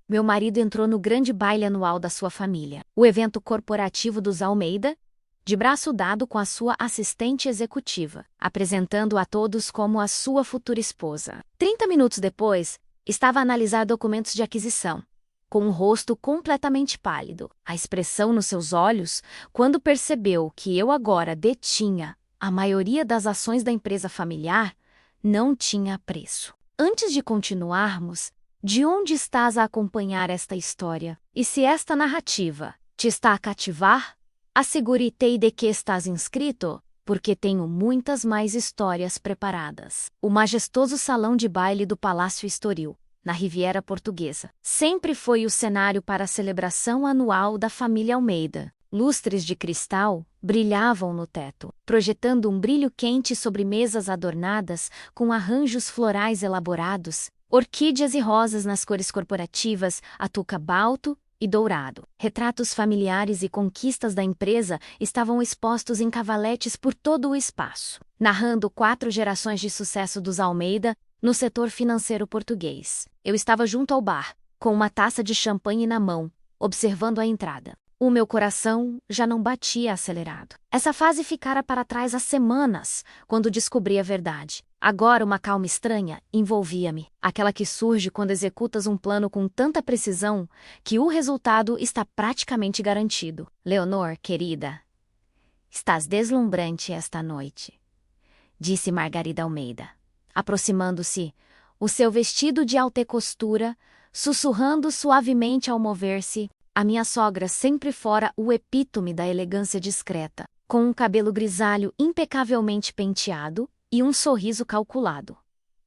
meu marido entrou no grande baile anual da sua família, o evento corporativo dos Almeida, de braço dado com a sua assistente executiva, apresentando a todos como a sua futura esposa. 30 minutos depois, estava a analisar documentos de aquisição, com um rosto completamente pálido, a expressão nos seus olhos, quando percebeu que eu agora detinha a maioria das ações da empresa familiar, não tinha preço. Antes de continuarmos, de onde estás a acompanhar esta história? E se esta narrativa te está a cativar, assegure-te de que estás inscrito, porque tenho muitas mais histórias preparadas. O majestoso salão de baile do Palácio Estoril, na Riviera Portuguesa, sempre foi o cenário para a celebração anual da família Almeida. Lustres de cristal brilhavam no teto, projetando um brilho quente sobre mesas adornadas com arranjos florais elaborados, orquídeas e rosas nas cores corporativas, atuca balto e dourado. Retratos familiares e conquistas da empresa estavam expostos em cavaletes por todo o espaço, narrando 4 gerações de sucesso dos Almeida no setor financeiro português. Eu estava junto ao bar, com uma taça de champanhe na mão, observando a entrada. O meu coração já não batia acelerado. Essa fase ficara para trás há semanas, quando descobri a verdade. Agora uma calma estranha envolvia-me, aquela que surge quando executas um plano com tanta precisão que o resultado está praticamente garantido. Leonor, querida, estás deslumbrante esta noite, disse Margarida Almeida, aproximando-se, o seu vestido de alta costura, sussurrando suavemente ao mover-se. A minha sogra sempre fora o epítome da elegância discreta, com um cabelo grisalho impecavelmente penteado e um sorriso calculado.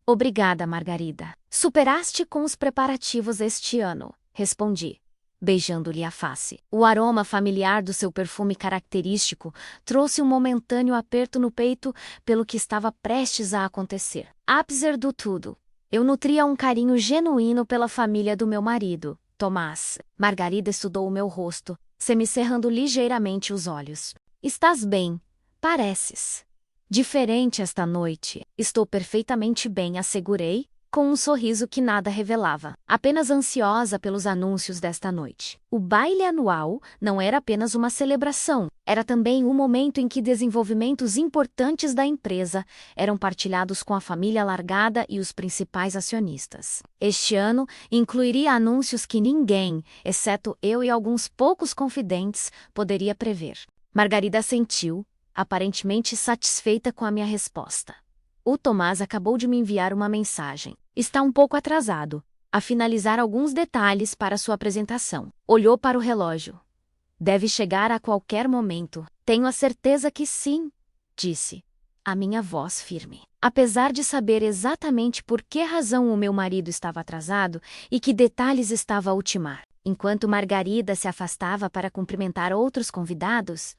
Obrigada, Margarida. Superaste com os preparativos este ano, respondi, beijando-lhe a face. O aroma familiar do seu perfume característico trouxe um momentâneo aperto no peito pelo que estava prestes a acontecer. Apesar do tudo, eu nutria um carinho genuíno pela família do meu marido, Tomás. Margarida estudou o meu rosto, semicerrando ligeiramente os olhos. Estás bem, pareces. Diferente esta noite. Estou perfeitamente bem, assegurei, com um sorriso que nada revelava, apenas ansiosa pelos anúncios desta noite. O baile anual não era apenas uma celebração, era também o momento em que desenvolvimentos importantes da empresa eram partilhados com a família alargada e os principais acionistas. Este ano incluiria anúncios que ninguém, exceto eu e alguns poucos confidentes, poderia prever. Margarida assentiu, aparentemente satisfeita com a minha resposta. O Tomás acabou de me enviar uma mensagem. Está um pouco atrasado, a finalizar alguns detalhes para sua apresentação. Olhou para o relógio. Deve chegar a qualquer momento. Tenho a certeza que sim, disse, a minha voz firme. Apesar de saber exatamente por que razão o meu marido estava atrasado e que detalhes estava a ultimar. Enquanto Margarida se afastava para cumprimentar outros convidados,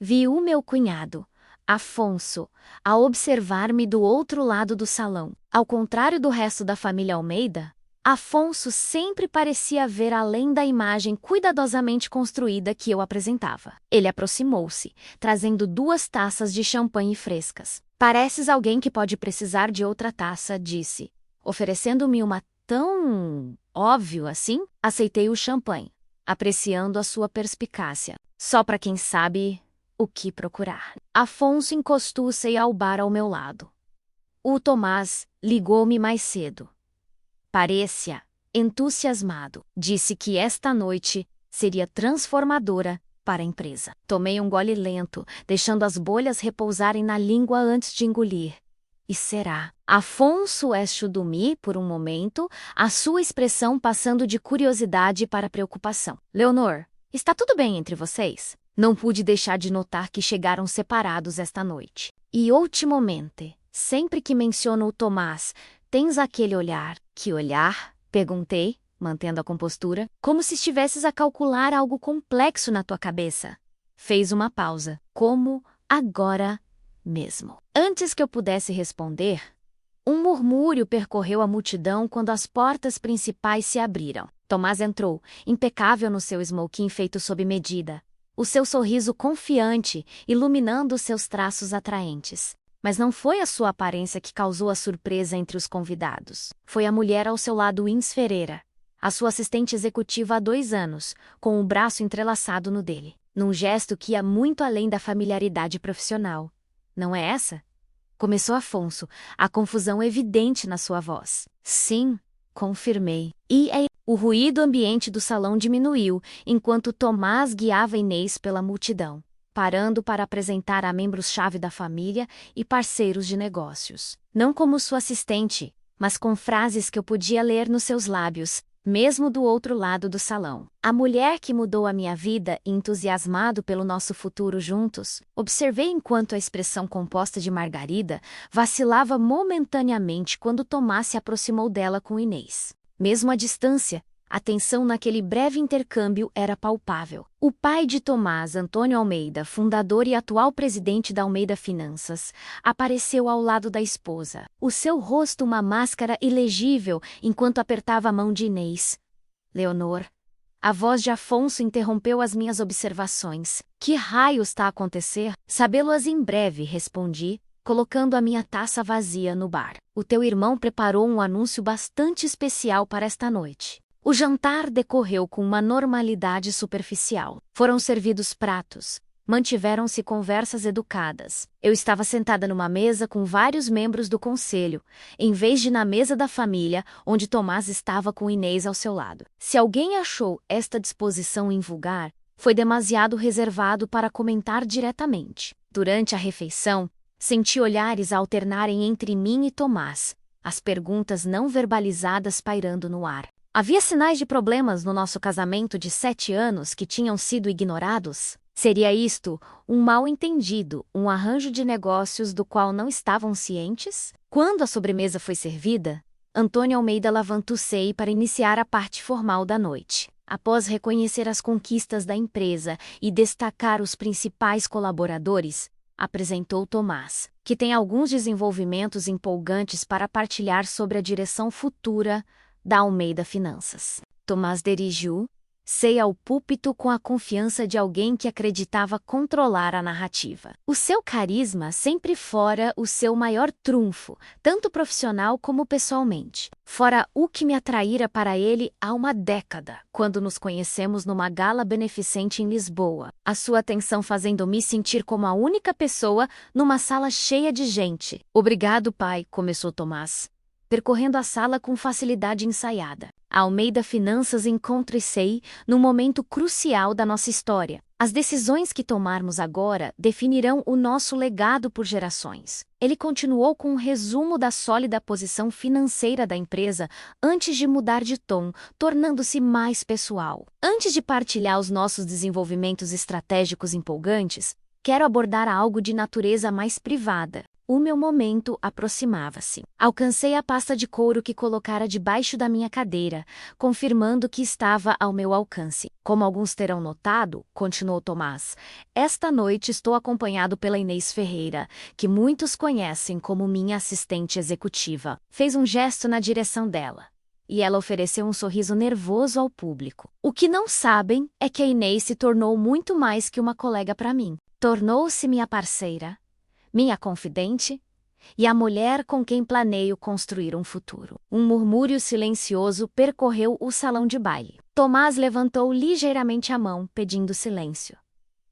vi o meu cunhado, Afonso, a observar-me do outro lado do salão. Ao contrário do resto da família Almeida, Afonso sempre parecia ver além da imagem cuidadosamente construída que eu apresentava. Ele aproximou-se, trazendo 2 taças de champanhe frescas. Pareces alguém que pode precisar de outra taça, disse, oferecendo-me uma tão óbvio assim. Aceitei o champanhe, apreciando a sua perspicácia. Só para quem sabe o que procurar. Afonso encostou-se ao bar ao meu lado. O Tomás ligou-me mais cedo. Parecia entusiasmado. Disse que esta noite seria transformadora para a empresa. Tomei um gole lento, deixando as bolhas repousarem na língua antes de engolir. E será? Afonso estudou-me por um momento, a sua expressão passando de curiosidade para preocupação. Leonor, está tudo bem entre vocês? Não pude deixar de notar que chegaram separados esta noite. E ultimamente, sempre que menciono o Tomás, tens aquele olhar. Que olhar? Perguntei, mantendo a compostura, como se estivesses a calcular algo complexo na tua cabeça. Fez uma pausa. Como agora mesmo. Antes que eu pudesse responder, um murmúrio percorreu a multidão quando as portas principais se abriram. Tomás entrou, impecável no seu smoking feito sob medida, o seu sorriso confiante iluminando seus traços atraentes. Mas não foi a sua aparência que causou a surpresa entre os convidados. Foi a mulher ao seu lado, Ins Ferreira, a sua assistente executiva há 2 anos, com o braço entrelaçado no dele, num gesto que ia muito além da familiaridade profissional. Não é essa? Começou Afonso, a confusão evidente na sua voz. Sim, confirmei. E aí, o ruído ambiente do salão diminuiu, enquanto Tomás guiava Inês pela multidão, parando para apresentar a membros-chave da família e parceiros de negócios. Não como sua assistente, mas com frases que eu podia ler nos seus lábios, mesmo do outro lado do salão. A mulher que mudou a minha vida e entusiasmado pelo nosso futuro juntos, observei enquanto a expressão composta de Margarida vacilava momentaneamente quando Tomás se aproximou dela com Inês. Mesmo à distância, a tensão naquele breve intercâmbio era palpável. O pai de Tomás, Antônio Almeida, fundador e atual presidente da Almeida Finanças, apareceu ao lado da esposa, o seu rosto uma máscara ilegível enquanto apertava a mão de Inês. Leonor. A voz de Afonso interrompeu as minhas observações. Que raio está a acontecer? Sabê-lo-as em breve, respondi, colocando a minha taça vazia no bar. O teu irmão preparou um anúncio bastante especial para esta noite. O jantar decorreu com uma normalidade superficial. Foram servidos pratos. Mantiveram-se conversas educadas. Eu estava sentada numa mesa com vários membros do conselho, em vez de na mesa da família, onde Tomás estava com Inês ao seu lado. Se alguém achou esta disposição invulgar, foi demasiado reservado para comentar diretamente. Durante a refeição, senti olhares alternarem entre mim e Tomás, as perguntas não verbalizadas pairando no ar. Havia sinais de problemas no nosso casamento de 7 anos que tinham sido ignorados? Seria isto um mal-entendido, um arranjo de negócios do qual não estavam cientes? Quando a sobremesa foi servida, Antônio Almeida levantou-se para iniciar a parte formal da noite. Após reconhecer as conquistas da empresa e destacar os principais colaboradores, apresentou Tomás, que tem alguns desenvolvimentos empolgantes para partilhar sobre a direção futura da Almeida Finanças. Tomás dirigiu-se ao púlpito com a confiança de alguém que acreditava controlar a narrativa. O seu carisma sempre fora o seu maior trunfo, tanto profissional como pessoalmente. Fora o que me atraíra para ele há uma década, quando nos conhecemos numa gala beneficente em Lisboa. A sua atenção fazendo-me sentir como a única pessoa numa sala cheia de gente. Obrigado, pai, começou Tomás, percorrendo a sala com facilidade ensaiada. A Almeida Finanças encontra-se num momento crucial da nossa história. As decisões que tomarmos agora definirão o nosso legado por gerações. Ele continuou com um resumo da sólida posição financeira da empresa antes de mudar de tom, tornando-se mais pessoal. Antes de partilhar os nossos desenvolvimentos estratégicos empolgantes, quero abordar algo de natureza mais privada. O meu momento aproximava-se. Alcancei a pasta de couro que colocara debaixo da minha cadeira, confirmando que estava ao meu alcance. Como alguns terão notado, continuou Tomás, esta noite estou acompanhado pela Inês Ferreira, que muitos conhecem como minha assistente executiva. Fez um gesto na direção dela, e ela ofereceu um sorriso nervoso ao público. O que não sabem é que a Inês se tornou muito mais que uma colega para mim. Tornou-se minha parceira, minha confidente e a mulher com quem planeio construir um futuro. Um murmúrio silencioso percorreu o salão de baile. Tomás levantou ligeiramente a mão, pedindo silêncio.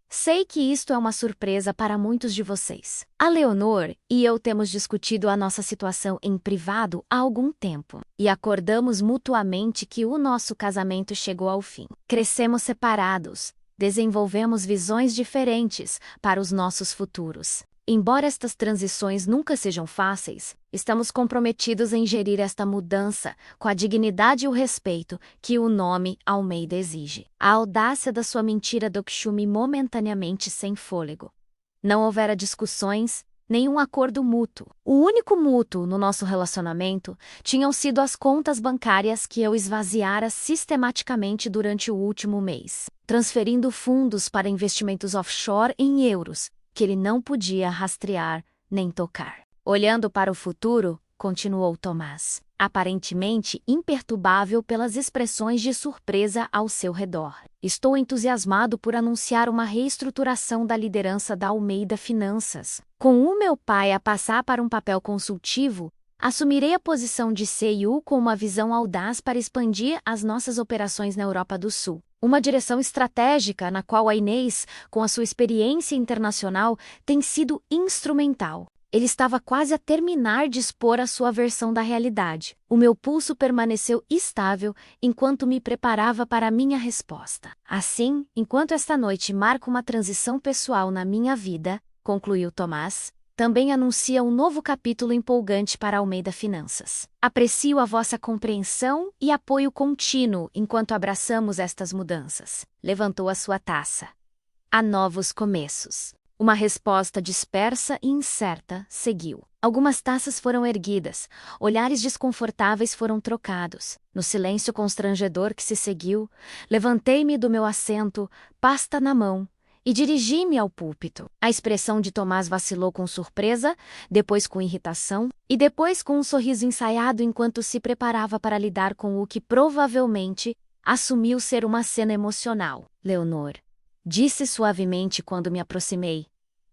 Sei que isto é uma surpresa para muitos de vocês. A Leonor e eu temos discutido a nossa situação em privado há algum tempo e acordamos mutuamente que o nosso casamento chegou ao fim. Crescemos separados, desenvolvemos visões diferentes para os nossos futuros. Embora estas transições nunca sejam fáceis, estamos comprometidos em gerir esta mudança com a dignidade e o respeito que o nome Almeida exige. A audácia da sua mentira deixou-me momentaneamente sem fôlego. Não houvera discussões, nenhum acordo mútuo. O único mútuo no nosso relacionamento tinham sido as contas bancárias que eu esvaziara sistematicamente durante o último mês, transferindo fundos para investimentos offshore em euros, que ele não podia rastrear nem tocar. Olhando para o futuro, continuou Tomás, aparentemente imperturbável pelas expressões de surpresa ao seu redor. Estou entusiasmado por anunciar uma reestruturação da liderança da Almeida Finanças. Com o meu pai a passar para um papel consultivo, Assumirei a posição de CEO com uma visão audaz para expandir as nossas operações na Europa do Sul. Uma direção estratégica na qual a Inês, com a sua experiência internacional, tem sido instrumental. Ele estava quase a terminar de expor a sua versão da realidade. O meu pulso permaneceu estável enquanto me preparava para a minha resposta. Assim, enquanto esta noite marca uma transição pessoal na minha vida, concluiu Tomás, também anuncia um novo capítulo empolgante para Almeida Finanças. Aprecio a vossa compreensão e apoio contínuo enquanto abraçamos estas mudanças. Levantou a sua taça. Há novos começos. Uma resposta dispersa e incerta seguiu. Algumas taças foram erguidas, olhares desconfortáveis foram trocados. No silêncio constrangedor que se seguiu, levantei-me do meu assento, pasta na mão, e dirigi-me ao púlpito. A expressão de Tomás vacilou com surpresa, depois com irritação, e depois com um sorriso ensaiado enquanto se preparava para lidar com o que provavelmente assumiu ser uma cena emocional. Leonor, disse suavemente quando me aproximei,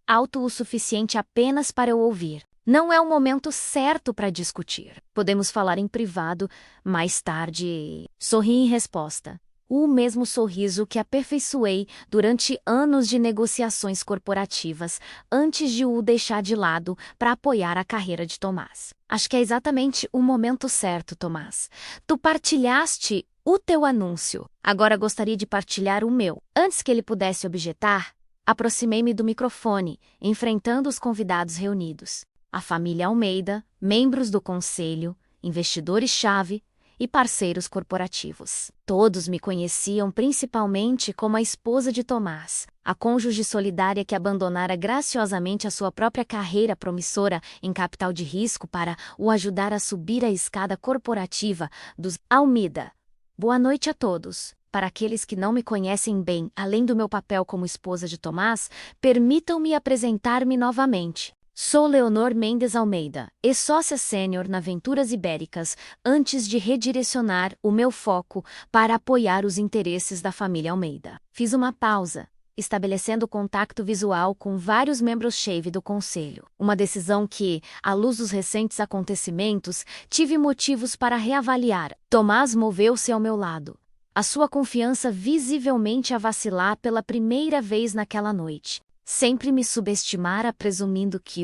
alto o suficiente apenas para eu ouvir. Não é o momento certo para discutir. Podemos falar em privado mais tarde. Sorri em resposta. O mesmo sorriso que aperfeiçoei durante anos de negociações corporativas, antes de o deixar de lado para apoiar a carreira de Tomás. Acho que é exatamente o momento certo, Tomás. Tu partilhaste o teu anúncio. Agora gostaria de partilhar o meu. Antes que ele pudesse objetar, aproximei-me do microfone, enfrentando os convidados reunidos. A família Almeida, membros do conselho, investidores-chave e parceiros corporativos. Todos me conheciam principalmente como a esposa de Tomás, a cônjuge solidária que abandonara graciosamente a sua própria carreira promissora em capital de risco para o ajudar a subir a escada corporativa dos Almeida. Boa noite a todos. Para aqueles que não me conhecem bem, além do meu papel como esposa de Tomás, permitam-me apresentar-me novamente. Sou Leonor Mendes Almeida, ex-sócia sênior na Venturas Ibéricas, antes de redirecionar o meu foco para apoiar os interesses da família Almeida. Fiz uma pausa, estabelecendo contato visual com vários membros-chave do conselho. Uma decisão que, à luz dos recentes acontecimentos, tive motivos para reavaliar. Tomás moveu-se ao meu lado. A sua confiança visivelmente a vacilar pela primeira vez naquela noite. Sempre me subestimara presumindo que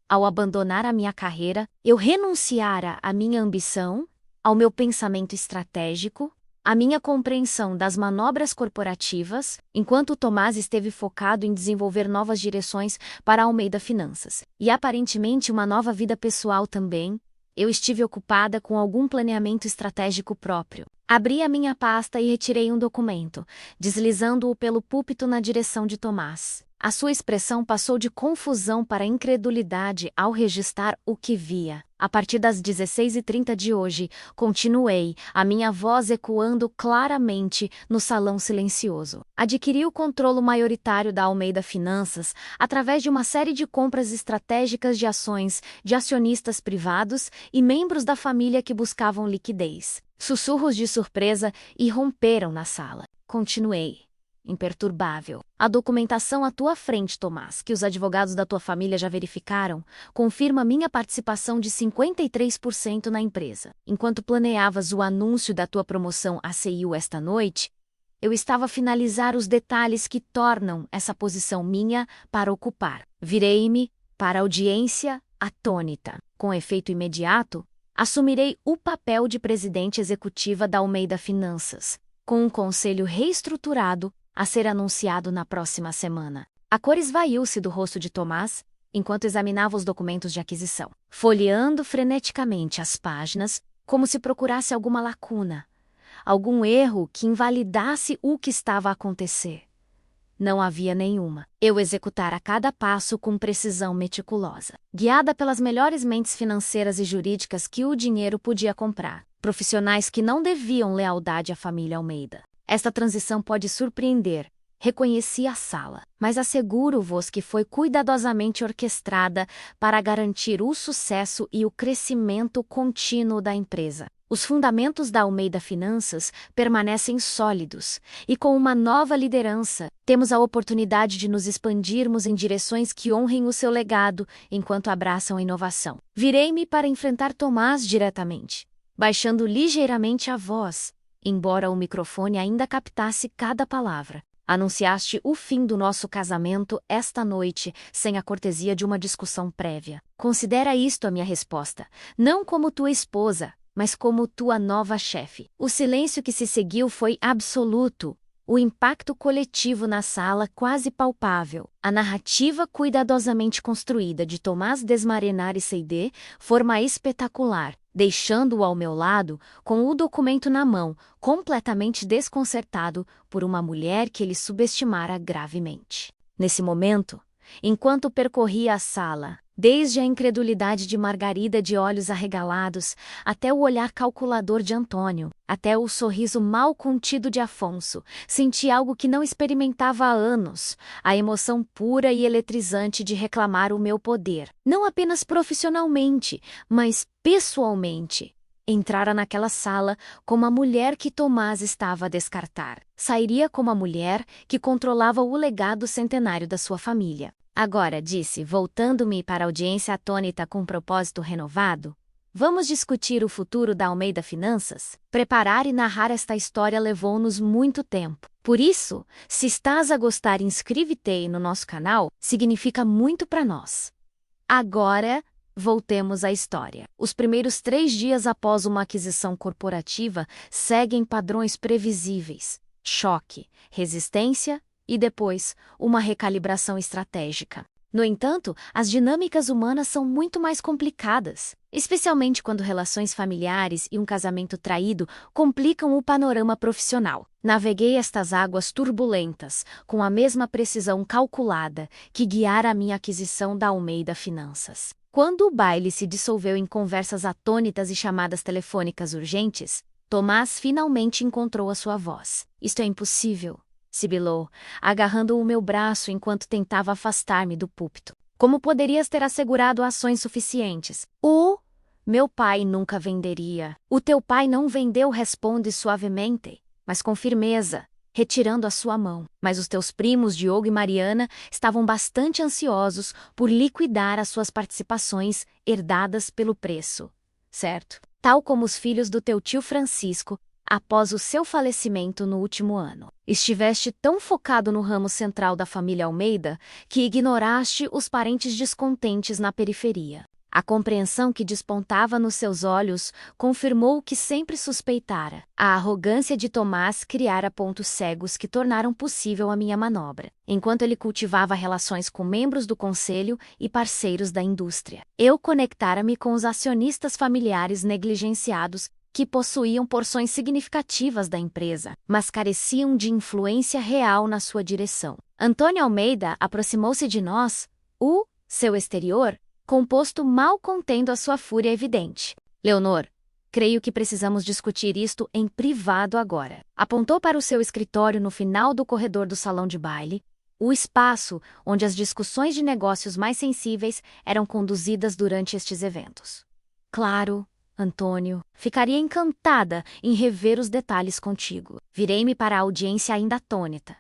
ao abandonar a minha carreira, eu renunciara à minha ambição, ao meu pensamento estratégico, à minha compreensão das manobras corporativas, enquanto Tomás esteve focado em desenvolver novas direções para a Almeida Finanças. E aparentemente uma nova vida pessoal também, eu estive ocupada com algum planeamento estratégico próprio. Abri a minha pasta e retirei um documento, deslizando-o pelo púlpito na direção de Tomás. A sua expressão passou de confusão para incredulidade ao registrar o que via. A partir das 16h30 de hoje, continuei, a minha voz ecoando claramente no salão silencioso. Adquiri o controle maioritário da Almeida Finanças através de uma série de compras estratégicas de ações de acionistas privados e membros da família que buscavam liquidez. Sussurros de surpresa irromperam na sala. Continuei, imperturbável. A documentação à tua frente, Tomás, que os advogados da tua família já verificaram, confirma minha participação de 53% na empresa. Enquanto planeavas o anúncio da tua promoção a CEO esta noite, eu estava a finalizar os detalhes que tornam essa posição minha para ocupar. Virei-me para a audiência atônita. Com efeito imediato, assumirei o papel de presidente executiva da Almeida Finanças, com um conselho reestruturado a ser anunciado na próxima semana. A cor esvaiu-se do rosto de Tomás, enquanto examinava os documentos de aquisição, folheando freneticamente as páginas, como se procurasse alguma lacuna, algum erro que invalidasse o que estava a acontecer. Não havia nenhuma. Eu executara cada passo com precisão meticulosa, guiada pelas melhores mentes financeiras e jurídicas que o dinheiro podia comprar, profissionais que não deviam lealdade à família Almeida. Esta transição pode surpreender. Reconheci a sala, mas asseguro-vos que foi cuidadosamente orquestrada para garantir o sucesso e o crescimento contínuo da empresa. Os fundamentos da Almeida Finanças permanecem sólidos, e com uma nova liderança, temos a oportunidade de nos expandirmos em direções que honrem o seu legado enquanto abraçam a inovação. Virei-me para enfrentar Tomás diretamente, baixando ligeiramente a voz, embora o microfone ainda captasse cada palavra. Anunciaste o fim do nosso casamento esta noite, sem a cortesia de uma discussão prévia. Considera isto a minha resposta, não como tua esposa, mas como tua nova chefe. O silêncio que se seguiu foi absoluto, o impacto coletivo na sala quase palpável. A narrativa cuidadosamente construída de Tomás Desmarenari C.D. forma espetacular, deixando-o ao meu lado, com o documento na mão, completamente desconcertado por uma mulher que ele subestimara gravemente. Nesse momento, enquanto percorria a sala, desde a incredulidade de Margarida de olhos arregalados, até o olhar calculador de Antônio, até o sorriso mal contido de Afonso, senti algo que não experimentava há anos, a emoção pura e eletrizante de reclamar o meu poder, não apenas profissionalmente, mas pessoalmente. Entrara naquela sala como a mulher que Tomás estava a descartar. Sairia como a mulher que controlava o legado centenário da sua família. Agora, disse, voltando-me para a audiência atônita com um propósito renovado, vamos discutir o futuro da Almeida Finanças? Preparar e narrar esta história levou-nos muito tempo. Por isso, se estás a gostar, inscreve-te no nosso canal, significa muito para nós. Agora, voltemos à história. Os primeiros 3 dias após uma aquisição corporativa seguem padrões previsíveis: choque, resistência e depois, uma recalibração estratégica. No entanto, as dinâmicas humanas são muito mais complicadas, especialmente quando relações familiares e um casamento traído complicam o panorama profissional. Naveguei estas águas turbulentas com a mesma precisão calculada que guiara a minha aquisição da Almeida Finanças. Quando o baile se dissolveu em conversas atônitas e chamadas telefônicas urgentes, Tomás finalmente encontrou a sua voz. Isto é impossível, sibilou, agarrando o meu braço enquanto tentava afastar-me do púlpito. Como poderias ter assegurado ações suficientes? Meu pai nunca venderia. O teu pai não vendeu, responde suavemente, mas com firmeza, retirando a sua mão. Mas os teus primos Diogo e Mariana estavam bastante ansiosos por liquidar as suas participações herdadas pelo preço, certo? Tal como os filhos do teu tio Francisco, após o seu falecimento no último ano. Estiveste tão focado no ramo central da família Almeida que ignoraste os parentes descontentes na periferia. A compreensão que despontava nos seus olhos confirmou o que sempre suspeitara. A arrogância de Tomás criara pontos cegos que tornaram possível a minha manobra, enquanto ele cultivava relações com membros do conselho e parceiros da indústria. Eu conectara-me com os acionistas familiares negligenciados que possuíam porções significativas da empresa, mas careciam de influência real na sua direção. Antônio Almeida aproximou-se de nós, seu exterior, composto mal contendo a sua fúria evidente. Leonor, creio que precisamos discutir isto em privado agora. Apontou para o seu escritório no final do corredor do salão de baile, o espaço onde as discussões de negócios mais sensíveis eram conduzidas durante estes eventos. Claro, Antônio, ficaria encantada em rever os detalhes contigo. Virei-me para a audiência ainda atônita.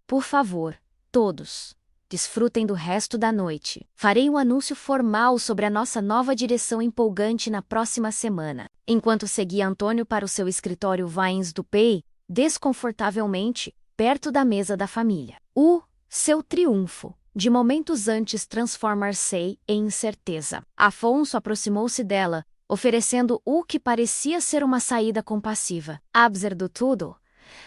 Por favor, todos, desfrutem do resto da noite. Farei um anúncio formal sobre a nossa nova direção empolgante na próxima semana. Enquanto seguia Antônio para o seu escritório Vines do Pay, desconfortavelmente, perto da mesa da família. Seu triunfo, de momentos antes transformar-se em incerteza. Afonso aproximou-se dela, oferecendo o que parecia ser uma saída compassiva. Apesar do tudo,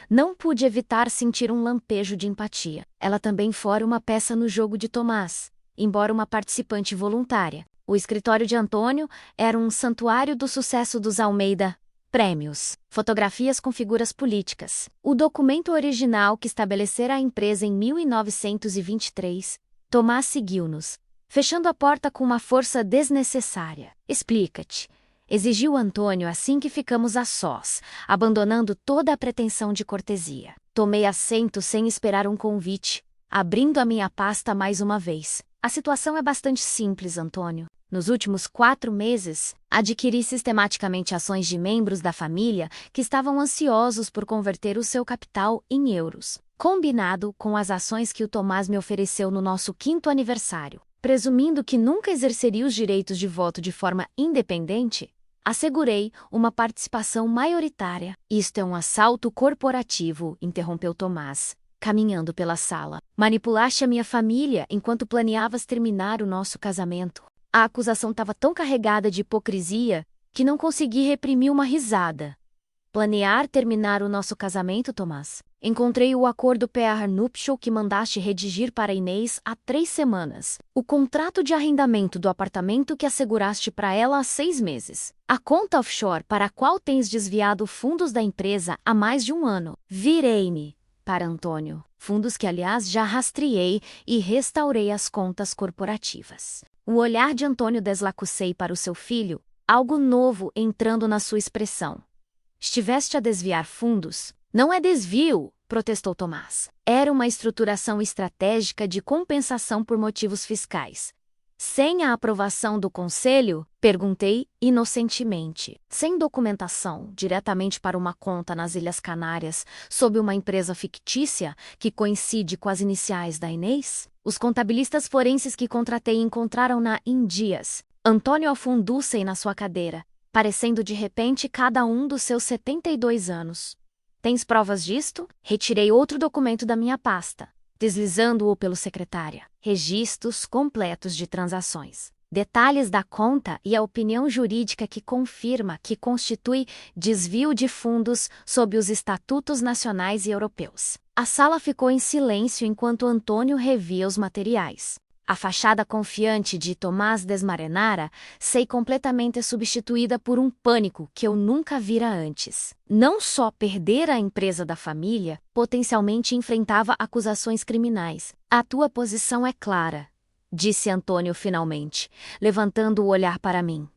não pude evitar sentir um lampejo de empatia. Ela também fora uma peça no jogo de Tomás, embora uma participante voluntária. O escritório de Antônio era um santuário do sucesso dos Almeida. Prêmios, fotografias com figuras políticas. O documento original que estabelecera a empresa em 1923, Tomás seguiu-nos, fechando a porta com uma força desnecessária. Explica-te, exigiu Antônio assim que ficamos a sós, abandonando toda a pretensão de cortesia. Tomei assento sem esperar um convite, abrindo a minha pasta mais uma vez. A situação é bastante simples, Antônio. Nos últimos 4 meses, adquiri sistematicamente ações de membros da família que estavam ansiosos por converter o seu capital em euros, combinado com as ações que o Tomás me ofereceu no nosso 5º aniversário. Presumindo que nunca exerceria os direitos de voto de forma independente, assegurei uma participação maioritária. Isto é um assalto corporativo, interrompeu Tomás, caminhando pela sala. Manipulaste a minha família enquanto planeavas terminar o nosso casamento. A acusação estava tão carregada de hipocrisia que não consegui reprimir uma risada. Planear terminar o nosso casamento, Tomás? Encontrei o acordo prenupcial que mandaste redigir para Inês há 3 semanas. O contrato de arrendamento do apartamento que asseguraste para ela há 6 meses. A conta offshore para a qual tens desviado fundos da empresa há mais de 1 ano. Virei-me para Antônio. Fundos que, aliás, já rastreei e restaurei as contas corporativas. O olhar de Antônio deslacocei para o seu filho, algo novo entrando na sua expressão. Estiveste a desviar fundos? Não é desvio, protestou Tomás. Era uma estruturação estratégica de compensação por motivos fiscais. Sem a aprovação do conselho? Perguntei inocentemente. Sem documentação, diretamente para uma conta nas Ilhas Canárias, sob uma empresa fictícia que coincide com as iniciais da Inês? Os contabilistas forenses que contratei encontraram-na em dias. Antônio afundou-se na sua cadeira, parecendo de repente cada um dos seus 72 anos. Tens provas disto? Retirei outro documento da minha pasta, deslizando-o pelo secretária. Registros completos de transações. Detalhes da conta e a opinião jurídica que confirma que constitui desvio de fundos sob os estatutos nacionais e europeus. A sala ficou em silêncio enquanto Antônio revia os materiais. A fachada confiante de Tomás Desmarenara sei completamente substituída por um pânico que eu nunca vira antes. Não só perdera a empresa da família, potencialmente enfrentava acusações criminais. A tua posição é clara, disse Antônio finalmente, levantando o olhar para mim.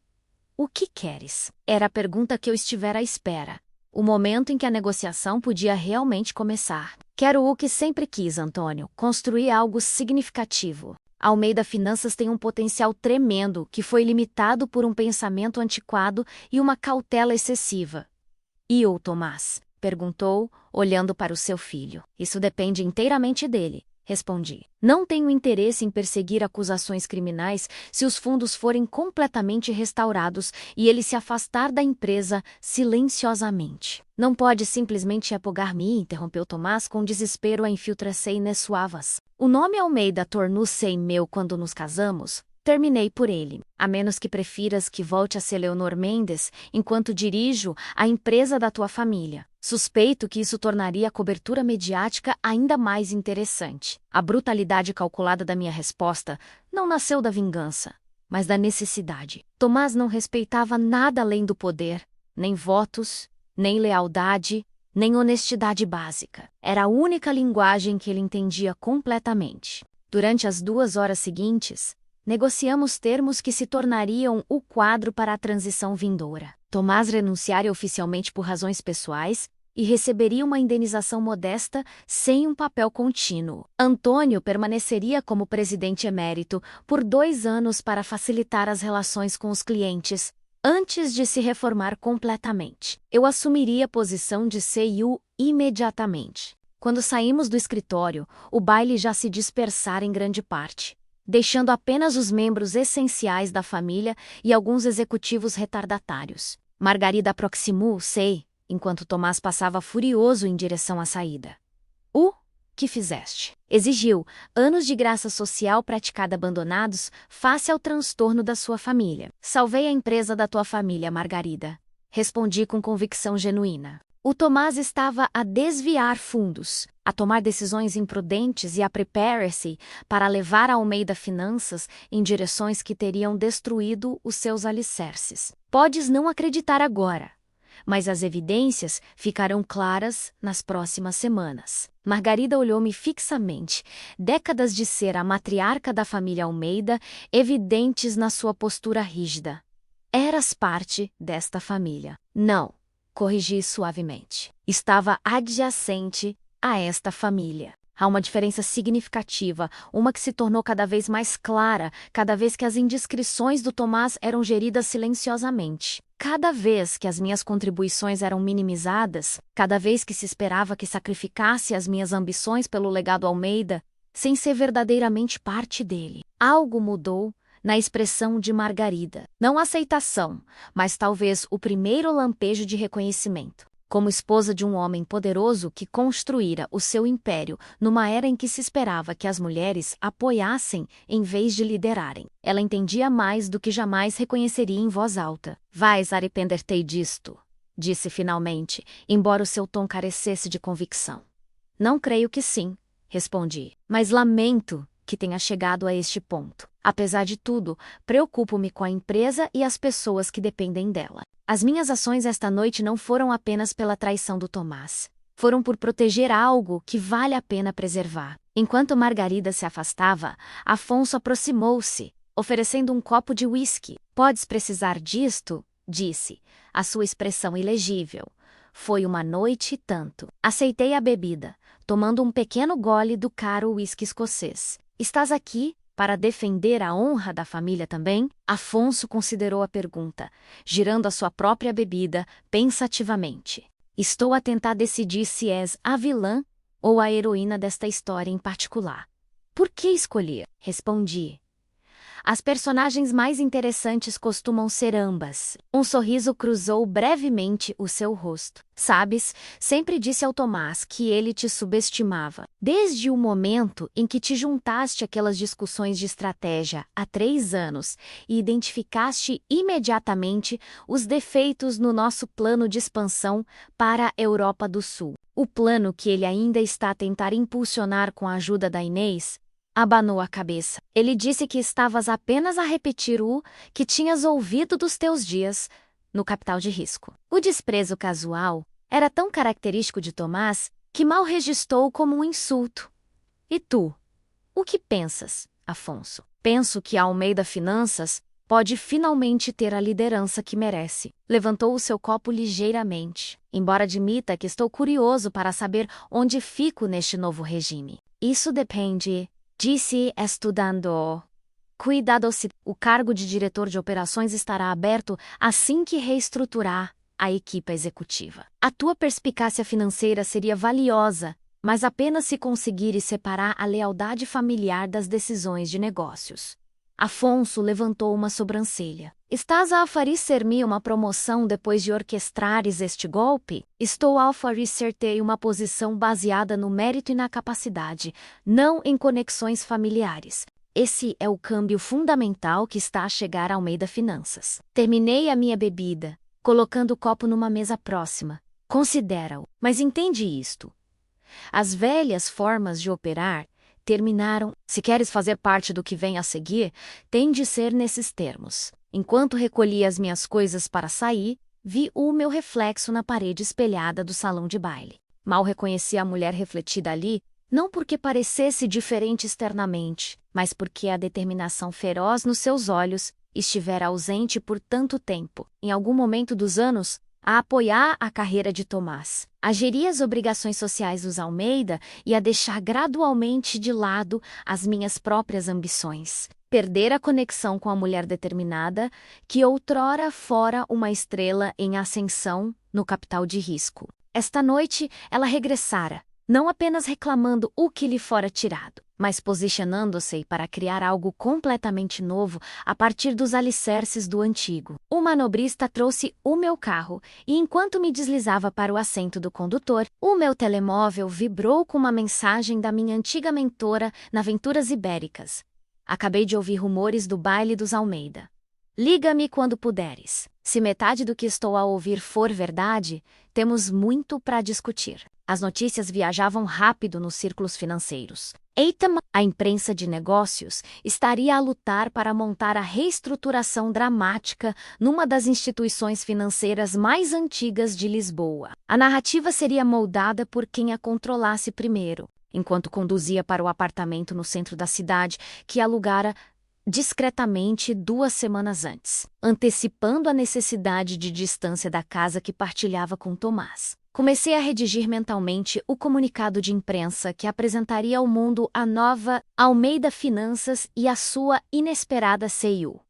O que queres? Era a pergunta que eu estivera à espera. O momento em que a negociação podia realmente começar. Quero o que sempre quis, Antônio, construir algo significativo. Almeida Finanças tem um potencial tremendo que foi limitado por um pensamento antiquado e uma cautela excessiva. E o Tomás? Perguntou, olhando para o seu filho. Isso depende inteiramente dele, respondi. Não tenho interesse em perseguir acusações criminais se os fundos forem completamente restaurados e ele se afastar da empresa silenciosamente. Não pode simplesmente apagar-me, interrompeu Tomás com desespero a infiltração inessuavas. O nome Almeida tornou-se meu quando nos casamos. Terminei por ele, a menos que prefiras que volte a ser Leonor Mendes enquanto dirijo a empresa da tua família. Suspeito que isso tornaria a cobertura mediática ainda mais interessante. A brutalidade calculada da minha resposta não nasceu da vingança, mas da necessidade. Tomás não respeitava nada além do poder, nem votos, nem lealdade, nem honestidade básica. Era a única linguagem que ele entendia completamente. Durante as 2 horas seguintes, negociamos termos que se tornariam o quadro para a transição vindoura. Tomás renunciaria oficialmente por razões pessoais e receberia uma indenização modesta sem um papel contínuo. Antônio permaneceria como presidente emérito por 2 anos para facilitar as relações com os clientes, antes de se reformar completamente. Eu assumiria a posição de CEO imediatamente. Quando saímos do escritório, o baile já se dispersara em grande parte, deixando apenas os membros essenciais da família e alguns executivos retardatários. Margarida aproximou-se, enquanto Tomás passava furioso em direção à saída. O que fizeste? Exigiu, anos de graça social praticada abandonados face ao transtorno da sua família. Salvei a empresa da tua família, Margarida. Respondi com convicção genuína. O Tomás estava a desviar fundos, a tomar decisões imprudentes e a preparar-se para levar a Almeida Finanças em direções que teriam destruído os seus alicerces. Podes não acreditar agora, mas as evidências ficarão claras nas próximas semanas. Margarida olhou-me fixamente, décadas de ser a matriarca da família Almeida, evidentes na sua postura rígida. Eras parte desta família. Não, corrigi suavemente. Estava adjacente a esta família. Há uma diferença significativa, uma que se tornou cada vez mais clara, cada vez que as indiscrições do Tomás eram geridas silenciosamente. Cada vez que as minhas contribuições eram minimizadas, cada vez que se esperava que sacrificasse as minhas ambições pelo legado Almeida, sem ser verdadeiramente parte dele. Algo mudou na expressão de Margarida. Não aceitação, mas talvez o primeiro lampejo de reconhecimento. Como esposa de um homem poderoso que construíra o seu império numa era em que se esperava que as mulheres apoiassem em vez de liderarem, ela entendia mais do que jamais reconheceria em voz alta. Vais arrepender-te disto, disse finalmente, embora o seu tom carecesse de convicção. Não creio que sim, respondi, mas lamento que tenha chegado a este ponto. Apesar de tudo, preocupo-me com a empresa e as pessoas que dependem dela. As minhas ações esta noite não foram apenas pela traição do Tomás. Foram por proteger algo que vale a pena preservar. Enquanto Margarida se afastava, Afonso aproximou-se, oferecendo um copo de uísque. Podes precisar disto? Disse, a sua expressão ilegível. Foi uma noite e tanto. Aceitei a bebida, tomando um pequeno gole do caro uísque escocês. Estás aqui para defender a honra da família também? Afonso considerou a pergunta, girando a sua própria bebida pensativamente. Estou a tentar decidir se és a vilã ou a heroína desta história em particular. Por que escolher? Respondi. As personagens mais interessantes costumam ser ambas. Um sorriso cruzou brevemente o seu rosto. Sabes, sempre disse ao Tomás que ele te subestimava. Desde o momento em que te juntaste àquelas discussões de estratégia há 3 anos e identificaste imediatamente os defeitos no nosso plano de expansão para a Europa do Sul. O plano que ele ainda está a tentar impulsionar com a ajuda da Inês. Abanou a cabeça. Ele disse que estavas apenas a repetir o que tinhas ouvido dos teus dias no capital de risco. O desprezo casual era tão característico de Tomás que mal registrou como um insulto. E tu? O que pensas, Afonso? Penso que a Almeida Finanças pode finalmente ter a liderança que merece. Levantou o seu copo ligeiramente, embora admita que estou curioso para saber onde fico neste novo regime. Isso depende. Disse estudando. Cuidado-se, o cargo de diretor de operações estará aberto assim que reestruturar a equipa executiva. A tua perspicácia financeira seria valiosa, mas apenas se conseguires separar a lealdade familiar das decisões de negócios. Afonso levantou uma sobrancelha. Estás a oferecer-me uma promoção depois de orquestrares este golpe? Estou a oferecer-te uma posição baseada no mérito e na capacidade, não em conexões familiares. Esse é o câmbio fundamental que está a chegar à Almeida Finanças. Terminei a minha bebida, colocando o copo numa mesa próxima. Considera-o, mas entende isto. As velhas formas de operar terminaram. Se queres fazer parte do que vem a seguir, tem de ser nesses termos. Enquanto recolhia as minhas coisas para sair, vi o meu reflexo na parede espelhada do salão de baile. Mal reconheci a mulher refletida ali, não porque parecesse diferente externamente, mas porque a determinação feroz nos seus olhos estivera ausente por tanto tempo, em algum momento dos anos, a apoiar a carreira de Tomás, a gerir as obrigações sociais dos Almeida e a deixar gradualmente de lado as minhas próprias ambições. Perder a conexão com a mulher determinada, que outrora fora uma estrela em ascensão no capital de risco. Esta noite ela regressara, não apenas reclamando o que lhe fora tirado, mas posicionando-se para criar algo completamente novo a partir dos alicerces do antigo. O manobrista trouxe o meu carro e, enquanto me deslizava para o assento do condutor, o meu telemóvel vibrou com uma mensagem da minha antiga mentora na Aventuras Ibéricas. Acabei de ouvir rumores do baile dos Almeida. Liga-me quando puderes. Se metade do que estou a ouvir for verdade, temos muito para discutir. As notícias viajavam rápido nos círculos financeiros. Eita, a imprensa de negócios estaria a lutar para montar a reestruturação dramática numa das instituições financeiras mais antigas de Lisboa. A narrativa seria moldada por quem a controlasse primeiro, enquanto conduzia para o apartamento no centro da cidade que alugara discretamente 2 semanas antes, antecipando a necessidade de distância da casa que partilhava com Tomás. Comecei a redigir mentalmente o comunicado de imprensa que apresentaria ao mundo a nova Almeida Finanças e a sua inesperada CEO.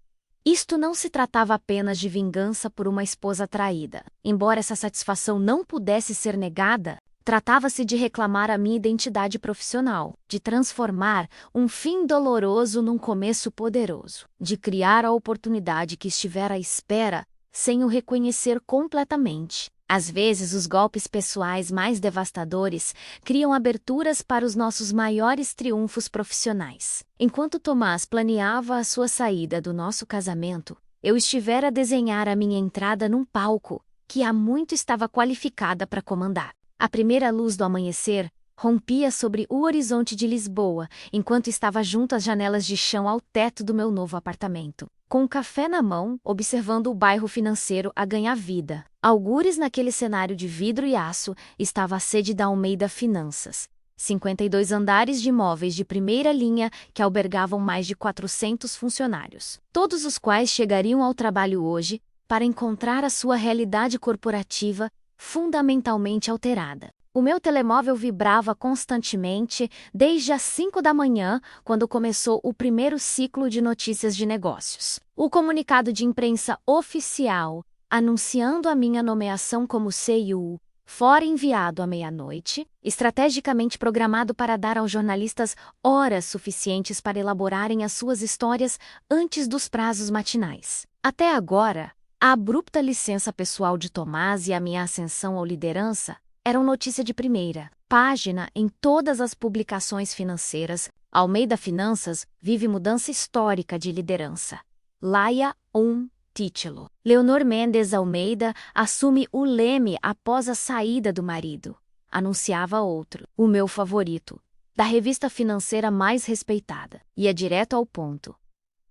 Isto não se tratava apenas de vingança por uma esposa traída. Embora essa satisfação não pudesse ser negada, tratava-se de reclamar a minha identidade profissional, de transformar um fim doloroso num começo poderoso, de criar a oportunidade que estivera à espera sem o reconhecer completamente. Às vezes, os golpes pessoais mais devastadores criam aberturas para os nossos maiores triunfos profissionais. Enquanto Tomás planeava a sua saída do nosso casamento, eu estivera a desenhar a minha entrada num palco que há muito estava qualificada para comandar. A primeira luz do amanhecer rompia sobre o horizonte de Lisboa, enquanto estava junto às janelas de chão ao teto do meu novo apartamento, com um café na mão, observando o bairro financeiro a ganhar vida. Algures naquele cenário de vidro e aço estava a sede da Almeida Finanças. 52 andares de imóveis de primeira linha que albergavam mais de 400 funcionários, todos os quais chegariam ao trabalho hoje para encontrar a sua realidade corporativa fundamentalmente alterada. O meu telemóvel vibrava constantemente desde as 5 da manhã, quando começou o primeiro ciclo de notícias de negócios. O comunicado de imprensa oficial, anunciando a minha nomeação como CEO, fora enviado à meia-noite, estrategicamente programado para dar aos jornalistas horas suficientes para elaborarem as suas histórias antes dos prazos matinais. Até agora, a abrupta licença pessoal de Tomás e a minha ascensão à liderança eram notícia de primeira página em todas as publicações financeiras. Almeida Finanças vive mudança histórica de liderança. Laia um título. Leonor Mendes Almeida assume o leme após a saída do marido. Anunciava outro, o meu favorito, da revista financeira mais respeitada. Ia direto ao ponto.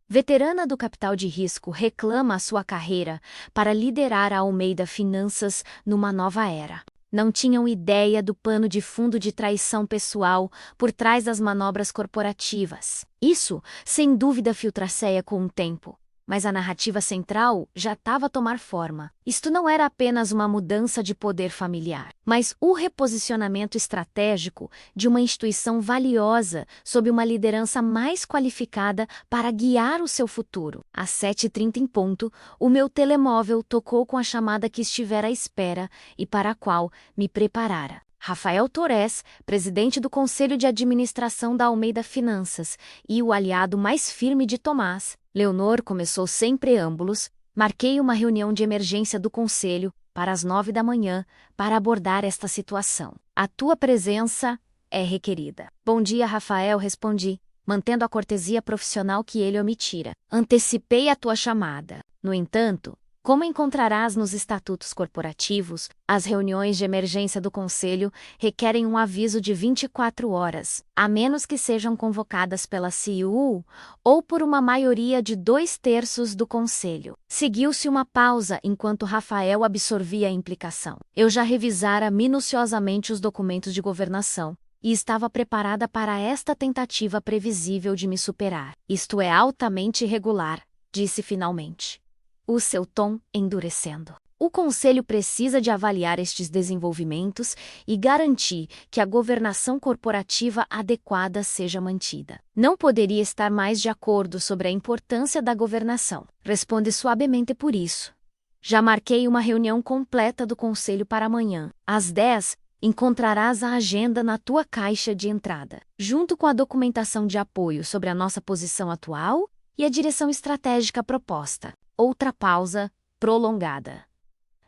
Veterana do capital de risco reclama a sua carreira para liderar a Almeida Finanças numa nova era. Não tinham ideia do pano de fundo de traição pessoal por trás das manobras corporativas. Isso, sem dúvida, filtra-ceia com o tempo. Mas a narrativa central já estava a tomar forma. Isto não era apenas uma mudança de poder familiar, mas o reposicionamento estratégico de uma instituição valiosa sob uma liderança mais qualificada para guiar o seu futuro. Às 7h30 em ponto, o meu telemóvel tocou com a chamada que estivera à espera e para a qual me preparara. Rafael Torres, presidente do Conselho de Administração da Almeida Finanças e o aliado mais firme de Tomás, Leonor, começou sem preâmbulos. Marquei uma reunião de emergência do Conselho para as 9 da manhã para abordar esta situação. A tua presença é requerida. Bom dia, Rafael, respondi, mantendo a cortesia profissional que ele omitira. Antecipei a tua chamada. No entanto, como encontrarás nos estatutos corporativos, as reuniões de emergência do Conselho requerem um aviso de 24 horas, a menos que sejam convocadas pela CEO ou por uma maioria de 2/3 do Conselho. Seguiu-se uma pausa enquanto Rafael absorvia a implicação. Eu já revisara minuciosamente os documentos de governação e estava preparada para esta tentativa previsível de me superar. Isto é altamente irregular, disse finalmente, o seu tom endurecendo. O Conselho precisa de avaliar estes desenvolvimentos e garantir que a governação corporativa adequada seja mantida. Não poderia estar mais de acordo sobre a importância da governação. Responde suavemente por isso. Já marquei uma reunião completa do Conselho para amanhã. Às 10, encontrarás a agenda na tua caixa de entrada, junto com a documentação de apoio sobre a nossa posição atual e a direção estratégica proposta. Outra pausa prolongada.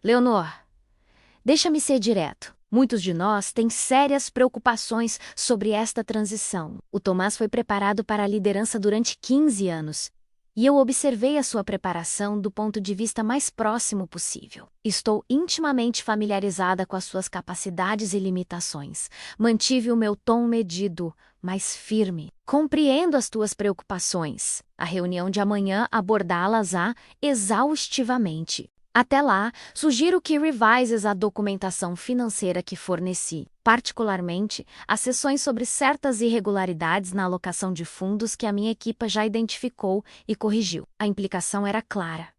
Leonor, deixa-me ser direto. Muitos de nós têm sérias preocupações sobre esta transição. O Tomás foi preparado para a liderança durante 15 anos, e eu observei a sua preparação do ponto de vista mais próximo possível. Estou intimamente familiarizada com as suas capacidades e limitações. Mantive o meu tom medido, mas firme. Compreendo as tuas preocupações. A reunião de amanhã abordá-las-á exaustivamente. Até lá, sugiro que revises a documentação financeira que forneci, particularmente as seções sobre certas irregularidades na alocação de fundos que a minha equipa já identificou e corrigiu. A implicação era clara.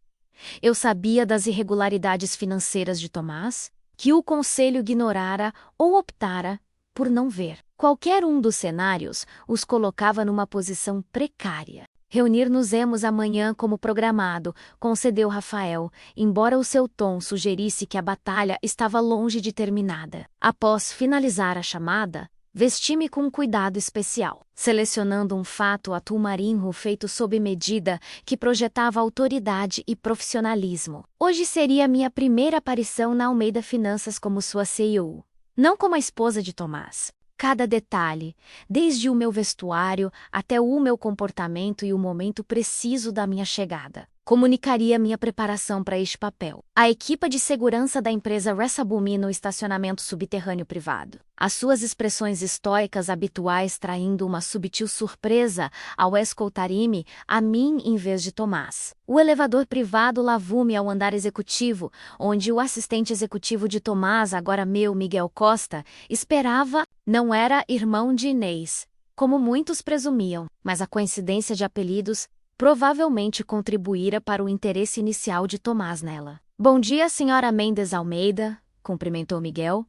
Eu sabia das irregularidades financeiras de Tomás, que o conselho ignorara ou optara por não ver. Qualquer um dos cenários os colocava numa posição precária. Reunir-nos-emos amanhã como programado, concedeu Rafael, embora o seu tom sugerisse que a batalha estava longe de terminada. Após finalizar a chamada, vesti-me com um cuidado especial, selecionando um fato atumarinho feito sob medida que projetava autoridade e profissionalismo. Hoje seria minha primeira aparição na Almeida Finanças como sua CEO, não como a esposa de Tomás. Cada detalhe, desde o meu vestuário até o meu comportamento e o momento preciso da minha chegada, comunicaria minha preparação para este papel. A equipa de segurança da empresa Resabumi no estacionamento subterrâneo privado. As suas expressões estoicas habituais traindo uma subtil surpresa ao escoltar-me a mim em vez de Tomás. O elevador privado lavou-me ao andar executivo, onde o assistente executivo de Tomás, agora meu Miguel Costa, esperava. Não era irmão de Inês, como muitos presumiam, mas a coincidência de apelidos provavelmente contribuíra para o interesse inicial de Tomás nela. Bom dia, senhora Mendes Almeida, cumprimentou Miguel.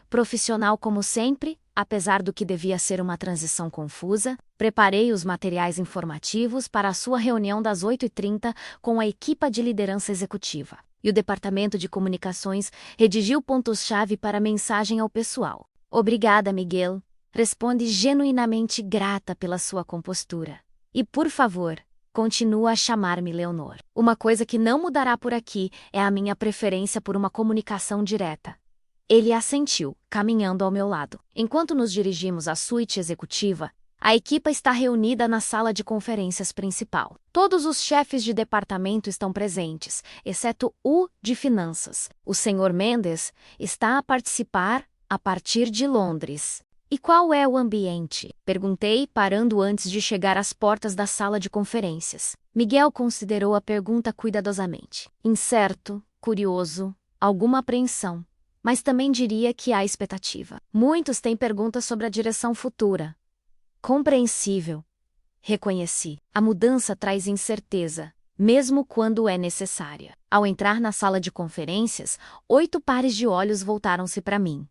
Profissional como sempre, apesar do que devia ser uma transição confusa, preparei os materiais informativos para a sua reunião das 8h30 com a equipa de liderança executiva. E o departamento de comunicações redigiu pontos-chave para a mensagem ao pessoal. Obrigada, Miguel. Responde genuinamente grata pela sua compostura. E, por favor, continua a chamar-me Leonor. Uma coisa que não mudará por aqui é a minha preferência por uma comunicação direta. Ele assentiu, caminhando ao meu lado. Enquanto nos dirigimos à suíte executiva, a equipa está reunida na sala de conferências principal. Todos os chefes de departamento estão presentes, exceto o de finanças. O senhor Mendes está a participar a partir de Londres. E qual é o ambiente? Perguntei, parando antes de chegar às portas da sala de conferências. Miguel considerou a pergunta cuidadosamente. Incerto, curioso, alguma apreensão, mas também diria que há expectativa. Muitos têm perguntas sobre a direção futura. Compreensível. Reconheci. A mudança traz incerteza, mesmo quando é necessária. Ao entrar na sala de conferências, 8 pares de olhos voltaram-se para mim.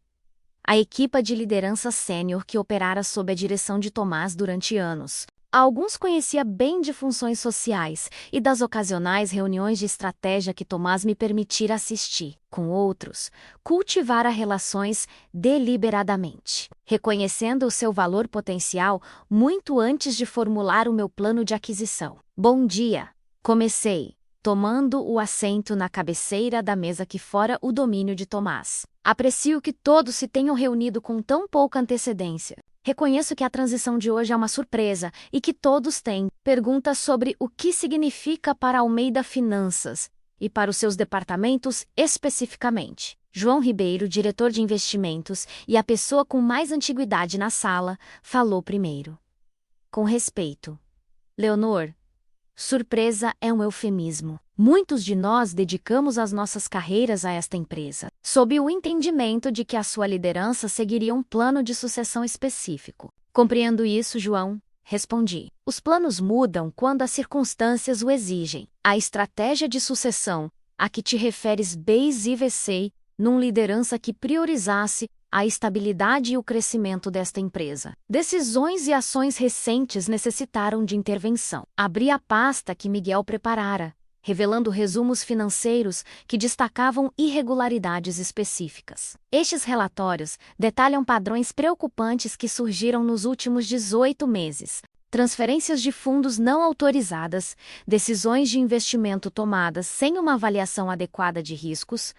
A equipa de liderança sênior que operara sob a direção de Tomás durante anos. Alguns conhecia bem de funções sociais e das ocasionais reuniões de estratégia que Tomás me permitira assistir. Com outros, cultivara relações deliberadamente, reconhecendo o seu valor potencial muito antes de formular o meu plano de aquisição. Bom dia! Comecei, tomando o assento na cabeceira da mesa que fora o domínio de Tomás. Aprecio que todos se tenham reunido com tão pouca antecedência. Reconheço que a transição de hoje é uma surpresa e que todos têm perguntas sobre o que significa para Almeida Finanças e para os seus departamentos especificamente. João Ribeiro, diretor de investimentos e a pessoa com mais antiguidade na sala, falou primeiro. Com respeito. Leonor, surpresa é um eufemismo. Muitos de nós dedicamos as nossas carreiras a esta empresa, sob o entendimento de que a sua liderança seguiria um plano de sucessão específico. Compreendo isso, João, respondi. Os planos mudam quando as circunstâncias o exigem. A estratégia de sucessão, a que te referes basicamente numa liderança que priorizasse a estabilidade e o crescimento desta empresa. Decisões e ações recentes necessitaram de intervenção. Abri a pasta que Miguel preparara, revelando resumos financeiros que destacavam irregularidades específicas. Estes relatórios detalham padrões preocupantes que surgiram nos últimos 18 meses. Transferências de fundos não autorizadas, decisões de investimento tomadas sem uma avaliação adequada de riscos,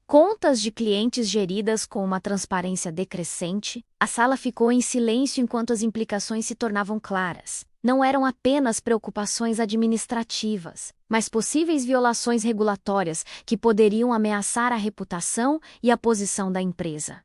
contas de clientes geridas com uma transparência decrescente. A sala ficou em silêncio enquanto as implicações se tornavam claras. Não eram apenas preocupações administrativas, mas possíveis violações regulatórias que poderiam ameaçar a reputação e a posição da empresa.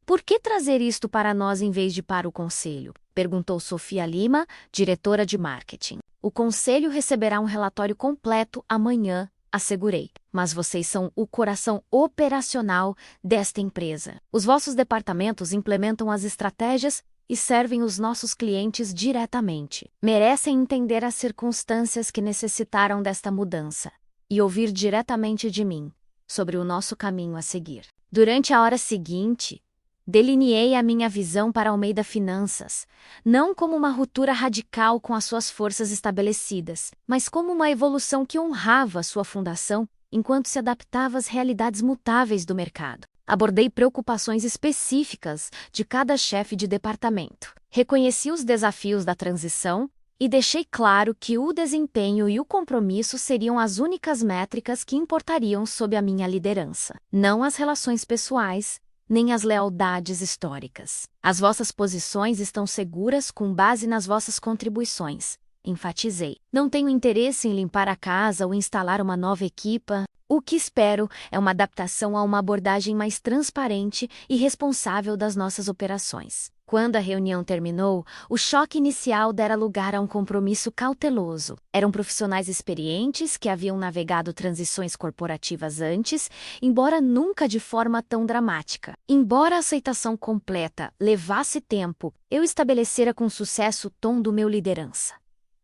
Por que trazer isto para nós em vez de para o Conselho? Perguntou Sofia Lima, diretora de marketing. O Conselho receberá um relatório completo amanhã, assegurei. Mas vocês são o coração operacional desta empresa. Os vossos departamentos implementam as estratégias e servem os nossos clientes diretamente. Merecem entender as circunstâncias que necessitaram desta mudança e ouvir diretamente de mim sobre o nosso caminho a seguir. Durante a hora seguinte, delineei a minha visão para Almeida Finanças, não como uma ruptura radical com as suas forças estabelecidas, mas como uma evolução que honrava sua fundação enquanto se adaptava às realidades mutáveis do mercado. Abordei preocupações específicas de cada chefe de departamento. Reconheci os desafios da transição e deixei claro que o desempenho e o compromisso seriam as únicas métricas que importariam sob a minha liderança, não as relações pessoais, nem as lealdades históricas. As vossas posições estão seguras com base nas vossas contribuições, enfatizei. Não tenho interesse em limpar a casa ou instalar uma nova equipa. O que espero é uma adaptação a uma abordagem mais transparente e responsável das nossas operações. Quando a reunião terminou, o choque inicial dera lugar a um compromisso cauteloso. Eram profissionais experientes que haviam navegado transições corporativas antes, embora nunca de forma tão dramática. Embora a aceitação completa levasse tempo, eu estabelecera com sucesso o tom do meu liderança.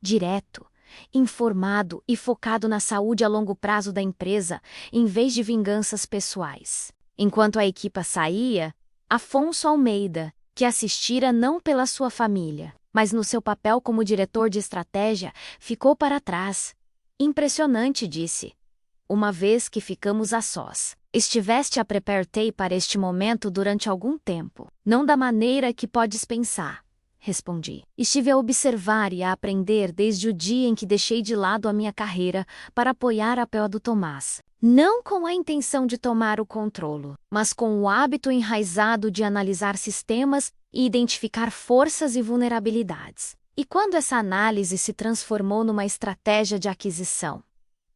Direto, informado e focado na saúde a longo prazo da empresa, em vez de vinganças pessoais. Enquanto a equipa saía, Afonso Almeida, que assistira não pela sua família, mas no seu papel como diretor de estratégia, ficou para trás. Impressionante, disse. Uma vez que ficamos a sós. Estiveste a preparar-te para este momento durante algum tempo. Não da maneira que podes pensar. Respondi. Estive a observar e a aprender desde o dia em que deixei de lado a minha carreira para apoiar a PO do Tomás. Não com a intenção de tomar o controle, mas com o hábito enraizado de analisar sistemas e identificar forças e vulnerabilidades. E quando essa análise se transformou numa estratégia de aquisição?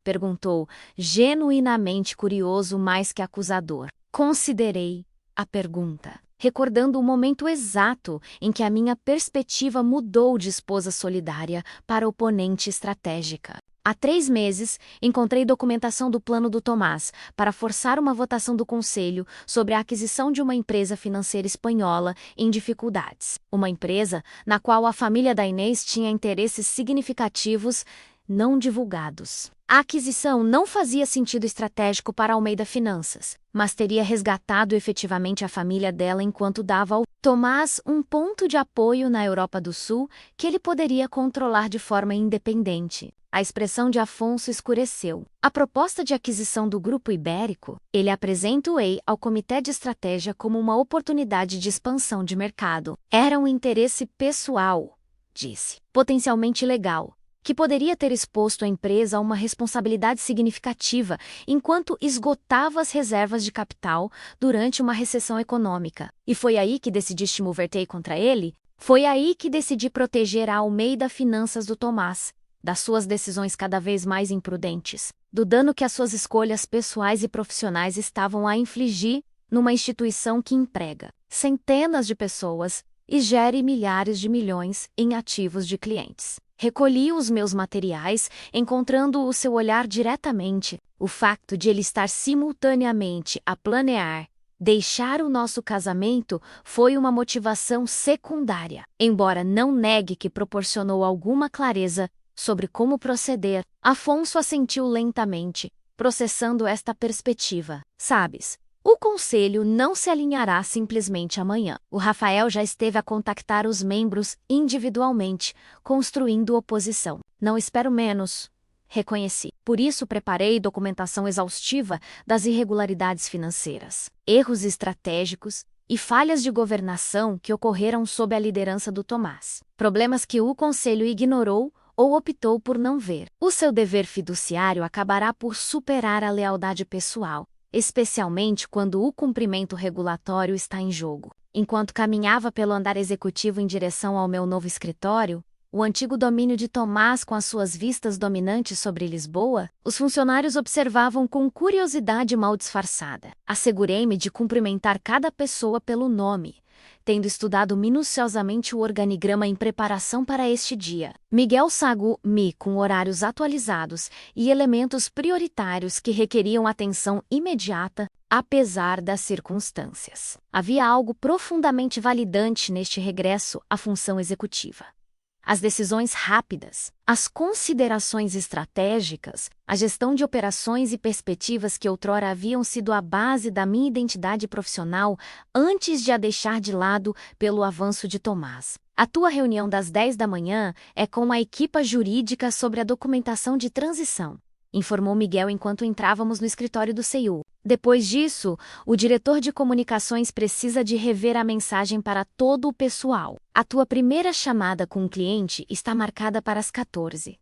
Perguntou, genuinamente curioso mais que acusador. Considerei a pergunta, recordando o momento exato em que a minha perspectiva mudou de esposa solidária para oponente estratégica. Há 3 meses, encontrei documentação do plano do Tomás para forçar uma votação do Conselho sobre a aquisição de uma empresa financeira espanhola em dificuldades. Uma empresa na qual a família da Inês tinha interesses significativos não divulgados. A aquisição não fazia sentido estratégico para Almeida Finanças, mas teria resgatado efetivamente a família dela enquanto dava ao Tomás um ponto de apoio na Europa do Sul que ele poderia controlar de forma independente. A expressão de Afonso escureceu. A proposta de aquisição do Grupo Ibérico, ele apresentou-a ao Comitê de Estratégia como uma oportunidade de expansão de mercado. Era um interesse pessoal, disse, potencialmente legal, que poderia ter exposto a empresa a uma responsabilidade significativa enquanto esgotava as reservas de capital durante uma recessão econômica. E foi aí que decidiste mover-te contra ele? Foi aí que decidi proteger a Almeida Finanças do Tomás, das suas decisões cada vez mais imprudentes, do dano que as suas escolhas pessoais e profissionais estavam a infligir numa instituição que emprega centenas de pessoas e gere milhares de milhões em ativos de clientes. Recolhi os meus materiais, encontrando o seu olhar diretamente. O facto de ele estar simultaneamente a planear deixar o nosso casamento foi uma motivação secundária. Embora não negue que proporcionou alguma clareza sobre como proceder, Afonso assentiu lentamente, processando esta perspectiva. Sabes, o conselho não se alinhará simplesmente amanhã. O Rafael já esteve a contactar os membros individualmente, construindo oposição. Não espero menos, reconheci. Por isso preparei documentação exaustiva das irregularidades financeiras, erros estratégicos e falhas de governação que ocorreram sob a liderança do Tomás. Problemas que o conselho ignorou ou optou por não ver. O seu dever fiduciário acabará por superar a lealdade pessoal, especialmente quando o cumprimento regulatório está em jogo. Enquanto caminhava pelo andar executivo em direção ao meu novo escritório, o antigo domínio de Tomás com as suas vistas dominantes sobre Lisboa, os funcionários observavam com curiosidade mal disfarçada. Assegurei-me de cumprimentar cada pessoa pelo nome, tendo estudado minuciosamente o organigrama em preparação para este dia. Miguel Sagu-Mi, com horários atualizados e elementos prioritários que requeriam atenção imediata, apesar das circunstâncias. Havia algo profundamente validante neste regresso à função executiva. As decisões rápidas, as considerações estratégicas, a gestão de operações e perspectivas que outrora haviam sido a base da minha identidade profissional antes de a deixar de lado pelo avanço de Tomás. A tua reunião das 10 da manhã é com a equipa jurídica sobre a documentação de transição, informou Miguel enquanto entrávamos no escritório do CIU. Depois disso, o diretor de comunicações precisa de rever a mensagem para todo o pessoal. A tua primeira chamada com o cliente está marcada para as 14.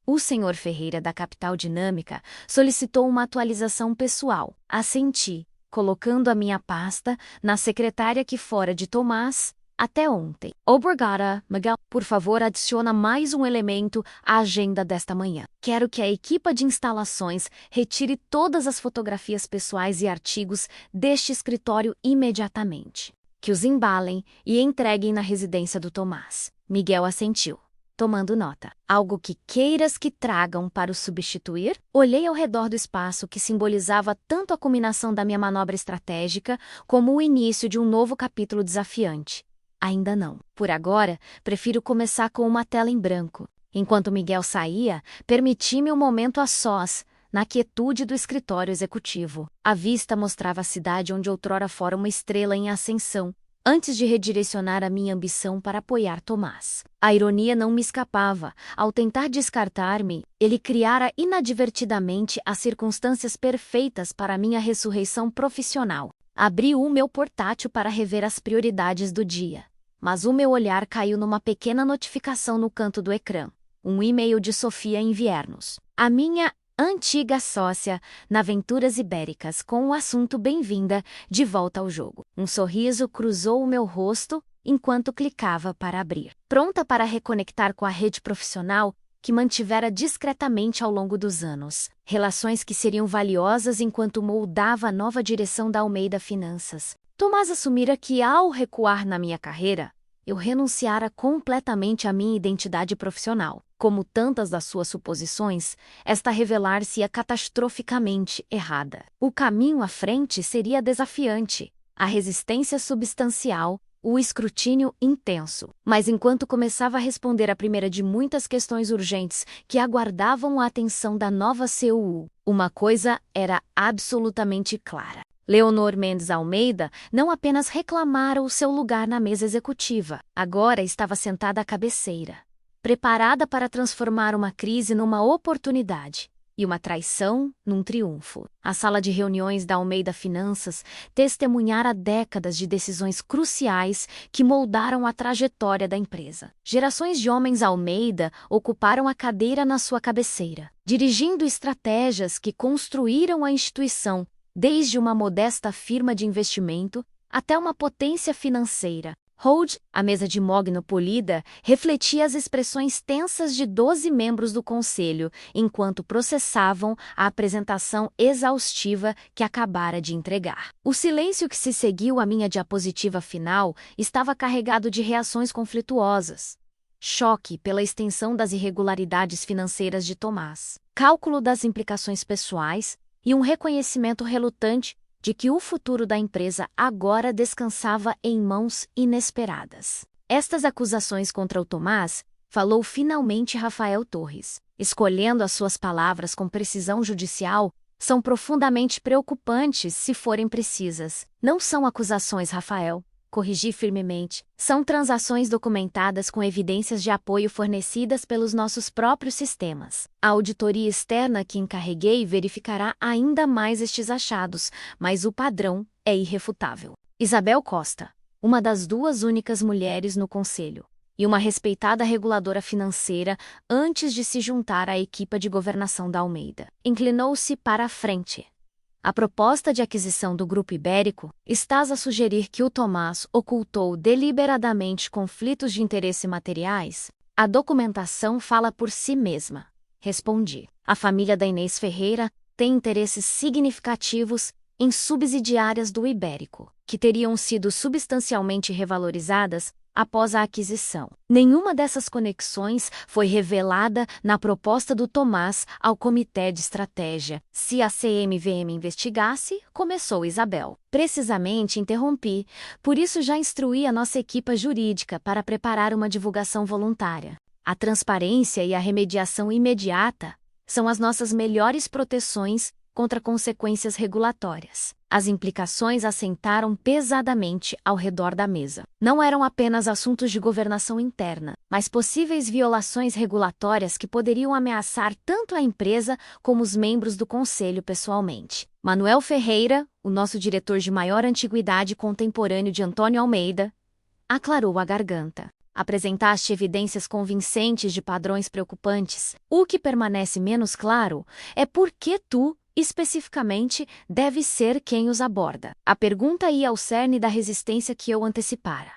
O senhor Ferreira, da Capital Dinâmica, solicitou uma atualização pessoal. Assenti, colocando a minha pasta na secretária que fora de Tomás até ontem. Obrigada, Miguel. Por favor, adiciona mais um elemento à agenda desta manhã. Quero que a equipa de instalações retire todas as fotografias pessoais e artigos deste escritório imediatamente. Que os embalem e entreguem na residência do Tomás. Miguel assentiu, tomando nota. Algo que queiras que tragam para o substituir? Olhei ao redor do espaço que simbolizava tanto a culminação da minha manobra estratégica como o início de um novo capítulo desafiante. Ainda não. Por agora, prefiro começar com uma tela em branco. Enquanto Miguel saía, permiti-me um momento a sós, na quietude do escritório executivo. A vista mostrava a cidade onde outrora fora uma estrela em ascensão, antes de redirecionar a minha ambição para apoiar Tomás. A ironia não me escapava. Ao tentar descartar-me, ele criara inadvertidamente as circunstâncias perfeitas para minha ressurreição profissional. Abri o meu portátil para rever as prioridades do dia. Mas o meu olhar caiu numa pequena notificação no canto do ecrã. Um e-mail de Sofia Inviernos. A minha antiga sócia na Aventuras Ibéricas, com o assunto bem-vinda de volta ao jogo. Um sorriso cruzou o meu rosto enquanto clicava para abrir. Pronta para reconectar com a rede profissional que mantivera discretamente ao longo dos anos. Relações que seriam valiosas enquanto moldava a nova direção da Almeida Finanças. Tomás assumira que, ao recuar na minha carreira, eu renunciara completamente à minha identidade profissional. Como tantas das suas suposições, esta revelar-se-ia catastroficamente errada. O caminho à frente seria desafiante, a resistência substancial, o escrutínio intenso. Mas enquanto começava a responder a primeira de muitas questões urgentes que aguardavam a atenção da nova CUU, uma coisa era absolutamente clara. Leonor Mendes Almeida não apenas reclamara o seu lugar na mesa executiva, agora estava sentada à cabeceira, preparada para transformar uma crise numa oportunidade e uma traição num triunfo. A sala de reuniões da Almeida Finanças testemunhara décadas de decisões cruciais que moldaram a trajetória da empresa. Gerações de homens Almeida ocuparam a cadeira na sua cabeceira, dirigindo estratégias que construíram a instituição desde uma modesta firma de investimento até uma potência financeira. Hold, a mesa de mogno polida, refletia as expressões tensas de 12 membros do conselho, enquanto processavam a apresentação exaustiva que acabara de entregar. O silêncio que se seguiu à minha diapositiva final estava carregado de reações conflituosas. Choque pela extensão das irregularidades financeiras de Tomás, cálculo das implicações pessoais e um reconhecimento relutante de que o futuro da empresa agora descansava em mãos inesperadas. Estas acusações contra o Tomás, falou finalmente Rafael Torres, escolhendo as suas palavras com precisão judicial, são profundamente preocupantes se forem precisas. Não são acusações, Rafael, corrigi firmemente. São transações documentadas com evidências de apoio fornecidas pelos nossos próprios sistemas. A auditoria externa que encarreguei verificará ainda mais estes achados, mas o padrão é irrefutável. Isabel Costa, uma das duas únicas mulheres no conselho, e uma respeitada reguladora financeira antes de se juntar à equipa de governação da Almeida, inclinou-se para a frente. A proposta de aquisição do Grupo Ibérico, estás a sugerir que o Tomás ocultou deliberadamente conflitos de interesse materiais? A documentação fala por si mesma, respondi. A família da Inês Ferreira tem interesses significativos em subsidiárias do Ibérico, que teriam sido substancialmente revalorizadas após a aquisição. Nenhuma dessas conexões foi revelada na proposta do Tomás ao Comitê de Estratégia. Se a CMVM investigasse, começou Isabel. Precisamente interrompi, por isso já instruí a nossa equipa jurídica para preparar uma divulgação voluntária. A transparência e a remediação imediata são as nossas melhores proteções contra consequências regulatórias. As implicações assentaram pesadamente ao redor da mesa. Não eram apenas assuntos de governação interna, mas possíveis violações regulatórias que poderiam ameaçar tanto a empresa como os membros do conselho pessoalmente. Manuel Ferreira, o nosso diretor de maior antiguidade contemporâneo de Antônio Almeida, aclarou a garganta. Apresentaste evidências convincentes de padrões preocupantes. O que permanece menos claro é por que tu, especificamente, deve ser quem os aborda. A pergunta ia ao cerne da resistência que eu antecipara.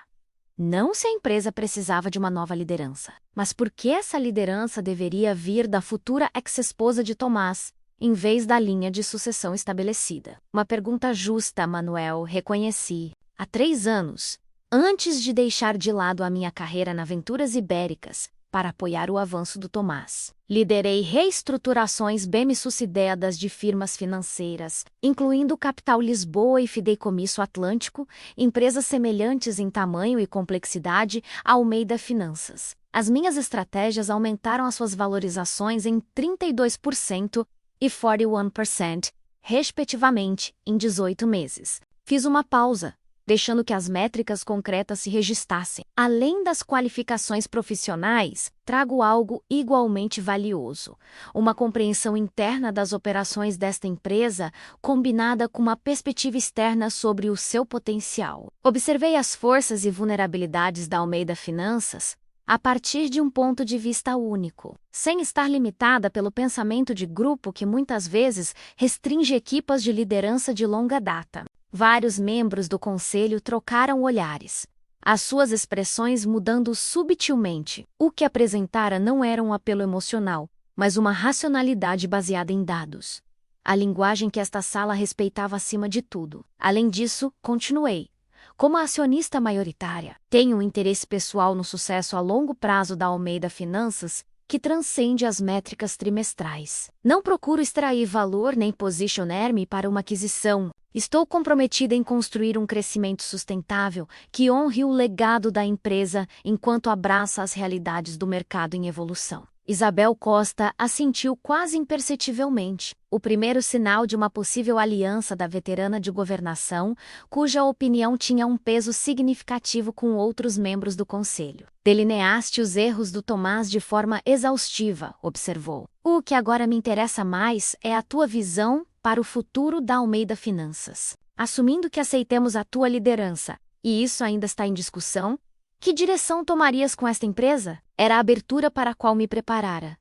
Não se a empresa precisava de uma nova liderança, mas por que essa liderança deveria vir da futura ex-esposa de Tomás, em vez da linha de sucessão estabelecida? Uma pergunta justa, Manuel, reconheci. Há 3 anos, antes de deixar de lado a minha carreira na Aventuras Ibéricas, para apoiar o avanço do Tomás, liderei reestruturações bem-sucedidas de firmas financeiras, incluindo Capital Lisboa e Fideicomisso Atlântico, empresas semelhantes em tamanho e complexidade a Almeida Finanças. As minhas estratégias aumentaram as suas valorizações em 32% e 41%, respectivamente, em 18 meses. Fiz uma pausa, deixando que as métricas concretas se registrassem. Além das qualificações profissionais, trago algo igualmente valioso: uma compreensão interna das operações desta empresa, combinada com uma perspectiva externa sobre o seu potencial. Observei as forças e vulnerabilidades da Almeida Finanças a partir de um ponto de vista único, sem estar limitada pelo pensamento de grupo que muitas vezes restringe equipas de liderança de longa data. Vários membros do conselho trocaram olhares, as suas expressões mudando subtilmente. O que apresentara não era um apelo emocional, mas uma racionalidade baseada em dados. A linguagem que esta sala respeitava acima de tudo. Além disso, continuei. Como acionista maioritária, tenho um interesse pessoal no sucesso a longo prazo da Almeida Finanças, que transcende as métricas trimestrais. Não procuro extrair valor nem posicionar-me para uma aquisição. Estou comprometida em construir um crescimento sustentável que honre o legado da empresa enquanto abraça as realidades do mercado em evolução. Isabel Costa assentiu quase imperceptivelmente, o primeiro sinal de uma possível aliança da veterana de governação, cuja opinião tinha um peso significativo com outros membros do conselho. Delineaste os erros do Tomás de forma exaustiva, observou. O que agora me interessa mais é a tua visão para o futuro da Almeida Finanças. Assumindo que aceitemos a tua liderança, e isso ainda está em discussão, que direção tomarias com esta empresa? Era a abertura para a qual me preparara.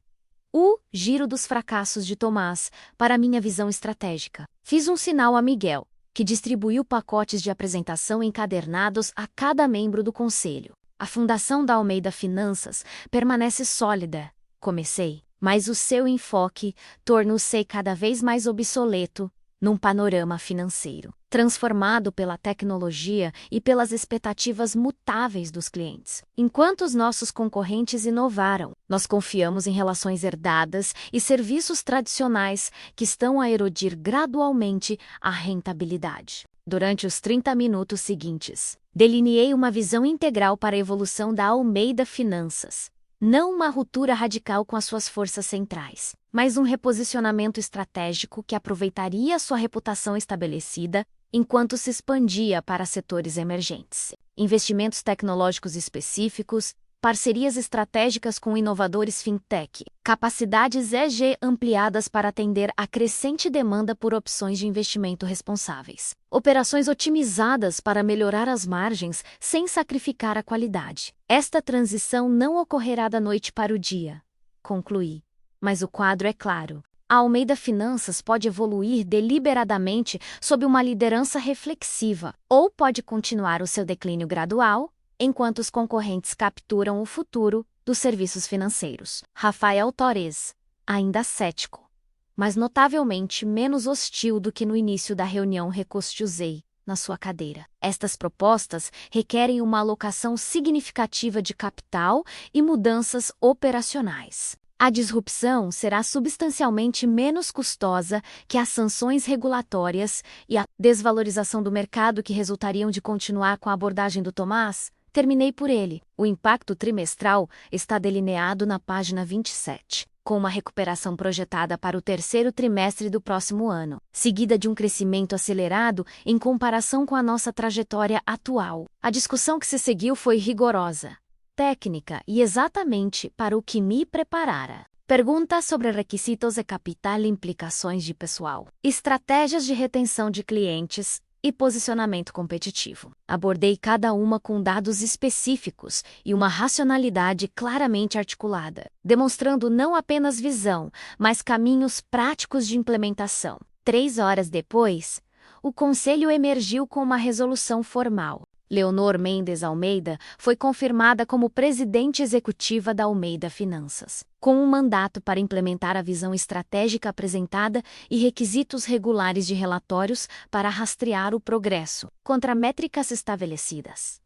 O giro dos fracassos de Tomás para minha visão estratégica. Fiz um sinal a Miguel, que distribuiu pacotes de apresentação encadernados a cada membro do conselho. A fundação da Almeida Finanças permanece sólida, comecei, mas o seu enfoque tornou-se cada vez mais obsoleto num panorama financeiro, transformado pela tecnologia e pelas expectativas mutáveis dos clientes. Enquanto os nossos concorrentes inovaram, nós confiamos em relações herdadas e serviços tradicionais que estão a erodir gradualmente a rentabilidade. Durante os 30 minutos seguintes, delineei uma visão integral para a evolução da Almeida Finanças. Não uma ruptura radical com as suas forças centrais, mas um reposicionamento estratégico que aproveitaria sua reputação estabelecida enquanto se expandia para setores emergentes. Investimentos tecnológicos específicos, parcerias estratégicas com inovadores fintech, capacidades EG ampliadas para atender à crescente demanda por opções de investimento responsáveis, operações otimizadas para melhorar as margens sem sacrificar a qualidade. Esta transição não ocorrerá da noite para o dia, concluí. Mas o quadro é claro. A Almeida Finanças pode evoluir deliberadamente sob uma liderança reflexiva, ou pode continuar o seu declínio gradual, enquanto os concorrentes capturam o futuro dos serviços financeiros, Rafael Torres, ainda cético, mas notavelmente menos hostil do que no início da reunião, recostou-se na sua cadeira. Estas propostas requerem uma alocação significativa de capital e mudanças operacionais. A disrupção será substancialmente menos custosa que as sanções regulatórias e a desvalorização do mercado que resultariam de continuar com a abordagem do Tomás. Terminei por ele. O impacto trimestral está delineado na página 27, com uma recuperação projetada para o terceiro trimestre do próximo ano, seguida de um crescimento acelerado em comparação com a nossa trajetória atual. A discussão que se seguiu foi rigorosa, técnica e exatamente para o que me preparara. Perguntas sobre requisitos de capital e implicações de pessoal, estratégias de retenção de clientes e posicionamento competitivo. Abordei cada uma com dados específicos e uma racionalidade claramente articulada, demonstrando não apenas visão, mas caminhos práticos de implementação. 3 horas depois, o Conselho emergiu com uma resolução formal. Leonor Mendes Almeida foi confirmada como presidente executiva da Almeida Finanças, com um mandato para implementar a visão estratégica apresentada e requisitos regulares de relatórios para rastrear o progresso contra métricas estabelecidas.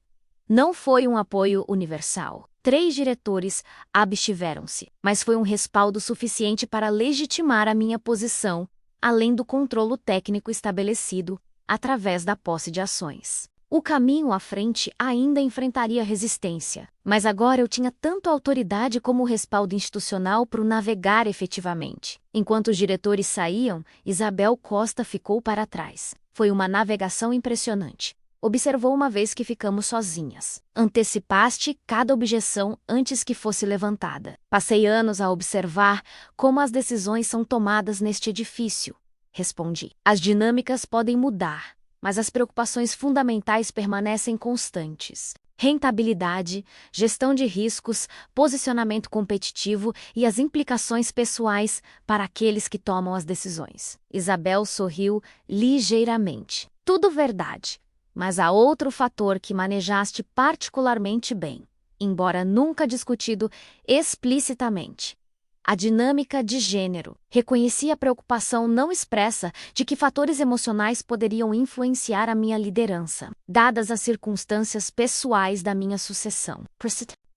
Não foi um apoio universal. 3 diretores abstiveram-se, mas foi um respaldo suficiente para legitimar a minha posição, além do controlo técnico estabelecido através da posse de ações. O caminho à frente ainda enfrentaria resistência, mas agora eu tinha tanto a autoridade como o respaldo institucional para o navegar efetivamente. Enquanto os diretores saíam, Isabel Costa ficou para trás. Foi uma navegação impressionante. Observou uma vez que ficamos sozinhas. Antecipaste cada objeção antes que fosse levantada. Passei anos a observar como as decisões são tomadas neste edifício. Respondi. As dinâmicas podem mudar, mas as preocupações fundamentais permanecem constantes. Rentabilidade, gestão de riscos, posicionamento competitivo e as implicações pessoais para aqueles que tomam as decisões. Isabel sorriu ligeiramente. Tudo verdade, mas há outro fator que manejaste particularmente bem, embora nunca discutido explicitamente. A dinâmica de gênero. Reconheci a preocupação não expressa de que fatores emocionais poderiam influenciar a minha liderança, dadas as circunstâncias pessoais da minha sucessão.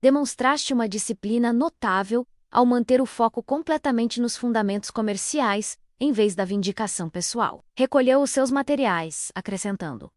Demonstraste uma disciplina notável ao manter o foco completamente nos fundamentos comerciais, em vez da vindicação pessoal. Recolheu os seus materiais, acrescentando: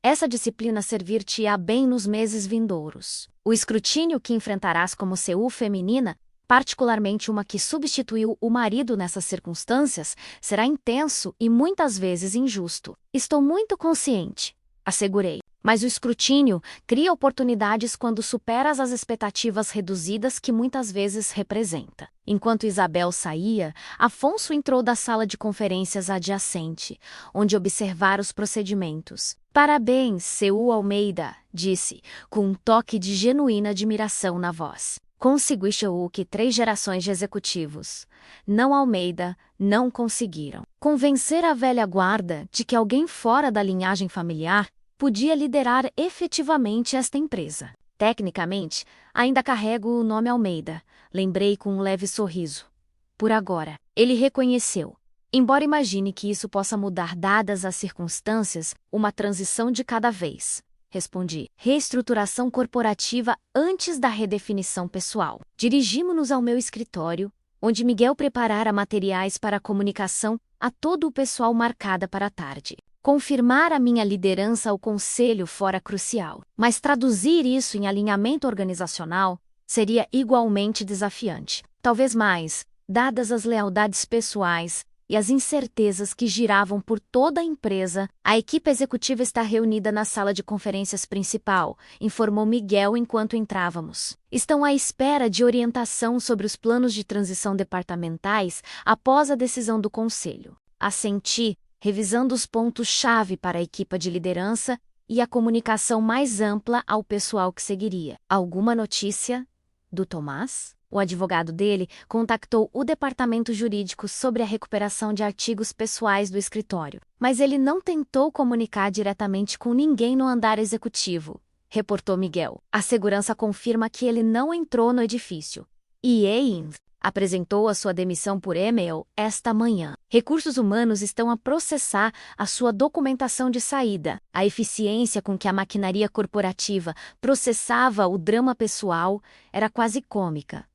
essa disciplina servir-te-á bem nos meses vindouros. O escrutínio que enfrentarás como CEO feminina, particularmente uma que substituiu o marido nessas circunstâncias, será intenso e muitas vezes injusto. Estou muito consciente, assegurei. Mas o escrutínio cria oportunidades quando superas as expectativas reduzidas que muitas vezes representa. Enquanto Isabel saía, Afonso entrou da sala de conferências adjacente, onde observara os procedimentos. Parabéns, CEO Almeida, disse, com um toque de genuína admiração na voz. Conseguiste o que 3 gerações de executivos, não Almeida, não conseguiram. Convencer a velha guarda de que alguém fora da linhagem familiar podia liderar efetivamente esta empresa. Tecnicamente, ainda carrego o nome Almeida, lembrei com um leve sorriso. Por agora, ele reconheceu. Embora imagine que isso possa mudar dadas as circunstâncias, uma transição de cada vez. Respondi. Reestruturação corporativa antes da redefinição pessoal. Dirigimo-nos ao meu escritório, onde Miguel preparara materiais para a comunicação a todo o pessoal marcada para a tarde. Confirmar a minha liderança ao conselho fora crucial, mas traduzir isso em alinhamento organizacional seria igualmente desafiante. Talvez mais, dadas as lealdades pessoais e as incertezas que giravam por toda a empresa. A equipe executiva está reunida na sala de conferências principal, informou Miguel enquanto entrávamos. Estão à espera de orientação sobre os planos de transição departamentais após a decisão do conselho. Assenti, revisando os pontos-chave para a equipe de liderança e a comunicação mais ampla ao pessoal que seguiria. Alguma notícia do Tomás? O advogado dele contactou o departamento jurídico sobre a recuperação de artigos pessoais do escritório, mas ele não tentou comunicar diretamente com ninguém no andar executivo. reportou Miguel. A segurança confirma que ele não entrou no edifício. E Ain apresentou a sua demissão por e-mail esta manhã. Recursos humanos estão a processar a sua documentação de saída. A eficiência com que a maquinaria corporativa processava o drama pessoal era quase cômica.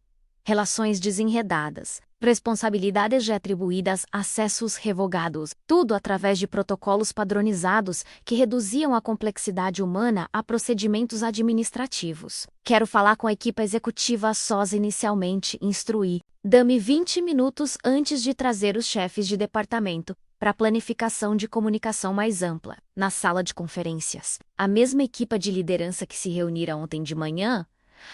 Relações desenredadas, responsabilidades reatribuídas, acessos revogados, tudo através de protocolos padronizados que reduziam a complexidade humana a procedimentos administrativos. Quero falar com a equipe executiva a sós inicialmente, instruí. Dê-me 20 minutos antes de trazer os chefes de departamento para a planificação de comunicação mais ampla, na sala de conferências. A mesma equipe de liderança que se reunira ontem de manhã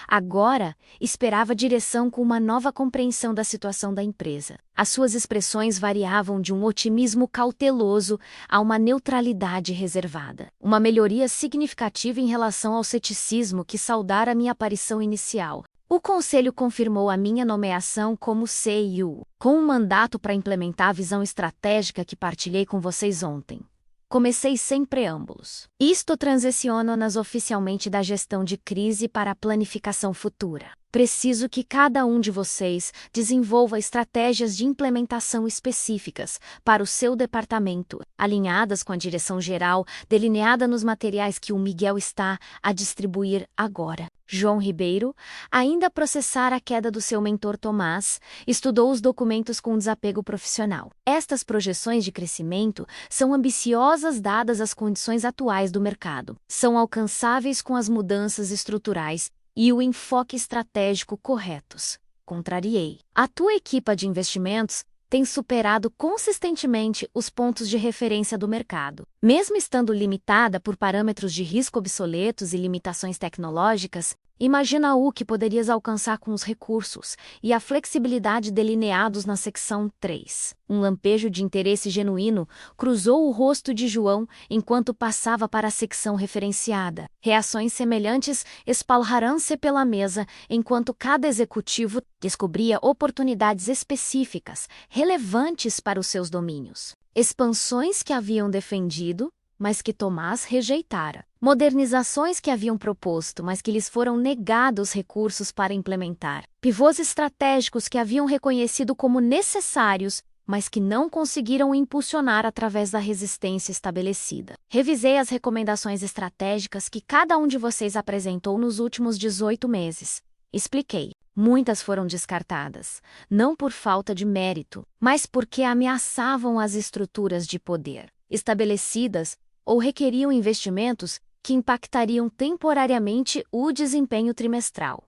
agora esperava direção com uma nova compreensão da situação da empresa. As suas expressões variavam de um otimismo cauteloso a uma neutralidade reservada. Uma melhoria significativa em relação ao ceticismo que saudara minha aparição inicial. O conselho confirmou a minha nomeação como CEO, com um mandato para implementar a visão estratégica que partilhei com vocês ontem. Comecei sem preâmbulos. Isto transiciona-nas oficialmente da gestão de crise para a planificação futura. Preciso que cada um de vocês desenvolva estratégias de implementação específicas para o seu departamento, alinhadas com a direção geral delineada nos materiais que o Miguel está a distribuir agora. João Ribeiro, ainda a processar a queda do seu mentor Tomás, estudou os documentos com desapego profissional. Estas projeções de crescimento são ambiciosas dadas as condições atuais do mercado. São alcançáveis com as mudanças estruturais e o enfoque estratégico corretos. Contrariei. A tua equipa de investimentos tem superado consistentemente os pontos de referência do mercado. Mesmo estando limitada por parâmetros de risco obsoletos e limitações tecnológicas, imagina o que poderias alcançar com os recursos e a flexibilidade delineados na secção 3. Um lampejo de interesse genuíno cruzou o rosto de João enquanto passava para a secção referenciada. Reações semelhantes espalharam-se pela mesa enquanto cada executivo descobria oportunidades específicas, relevantes para os seus domínios. Expansões que haviam defendido, mas que Tomás rejeitara. Modernizações que haviam proposto, mas que lhes foram negados recursos para implementar. Pivôs estratégicos que haviam reconhecido como necessários, mas que não conseguiram impulsionar através da resistência estabelecida. Revisei as recomendações estratégicas que cada um de vocês apresentou nos últimos 18 meses. Expliquei. Muitas foram descartadas, não por falta de mérito, mas porque ameaçavam as estruturas de poder estabelecidas ou requeriam investimentos que impactariam temporariamente o desempenho trimestral.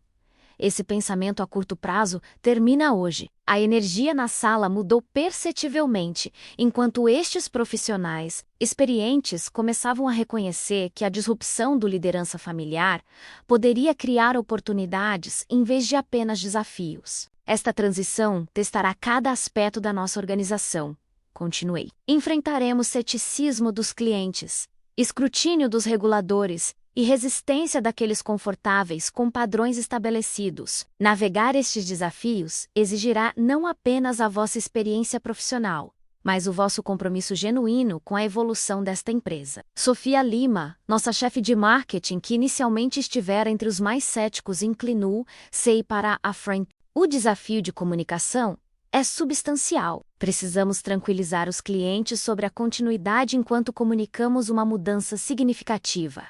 Esse pensamento a curto prazo termina hoje. A energia na sala mudou perceptivelmente, enquanto estes profissionais experientes começavam a reconhecer que a disrupção do liderança familiar poderia criar oportunidades em vez de apenas desafios. Esta transição testará cada aspecto da nossa organização. Continuei. Enfrentaremos ceticismo dos clientes, escrutínio dos reguladores e resistência daqueles confortáveis com padrões estabelecidos. Navegar estes desafios exigirá não apenas a vossa experiência profissional, mas o vosso compromisso genuíno com a evolução desta empresa. Sofia Lima, nossa chefe de marketing, que inicialmente estivera entre os mais céticos, inclinou-se para a frente. O desafio de comunicação é substancial. Precisamos tranquilizar os clientes sobre a continuidade enquanto comunicamos uma mudança significativa.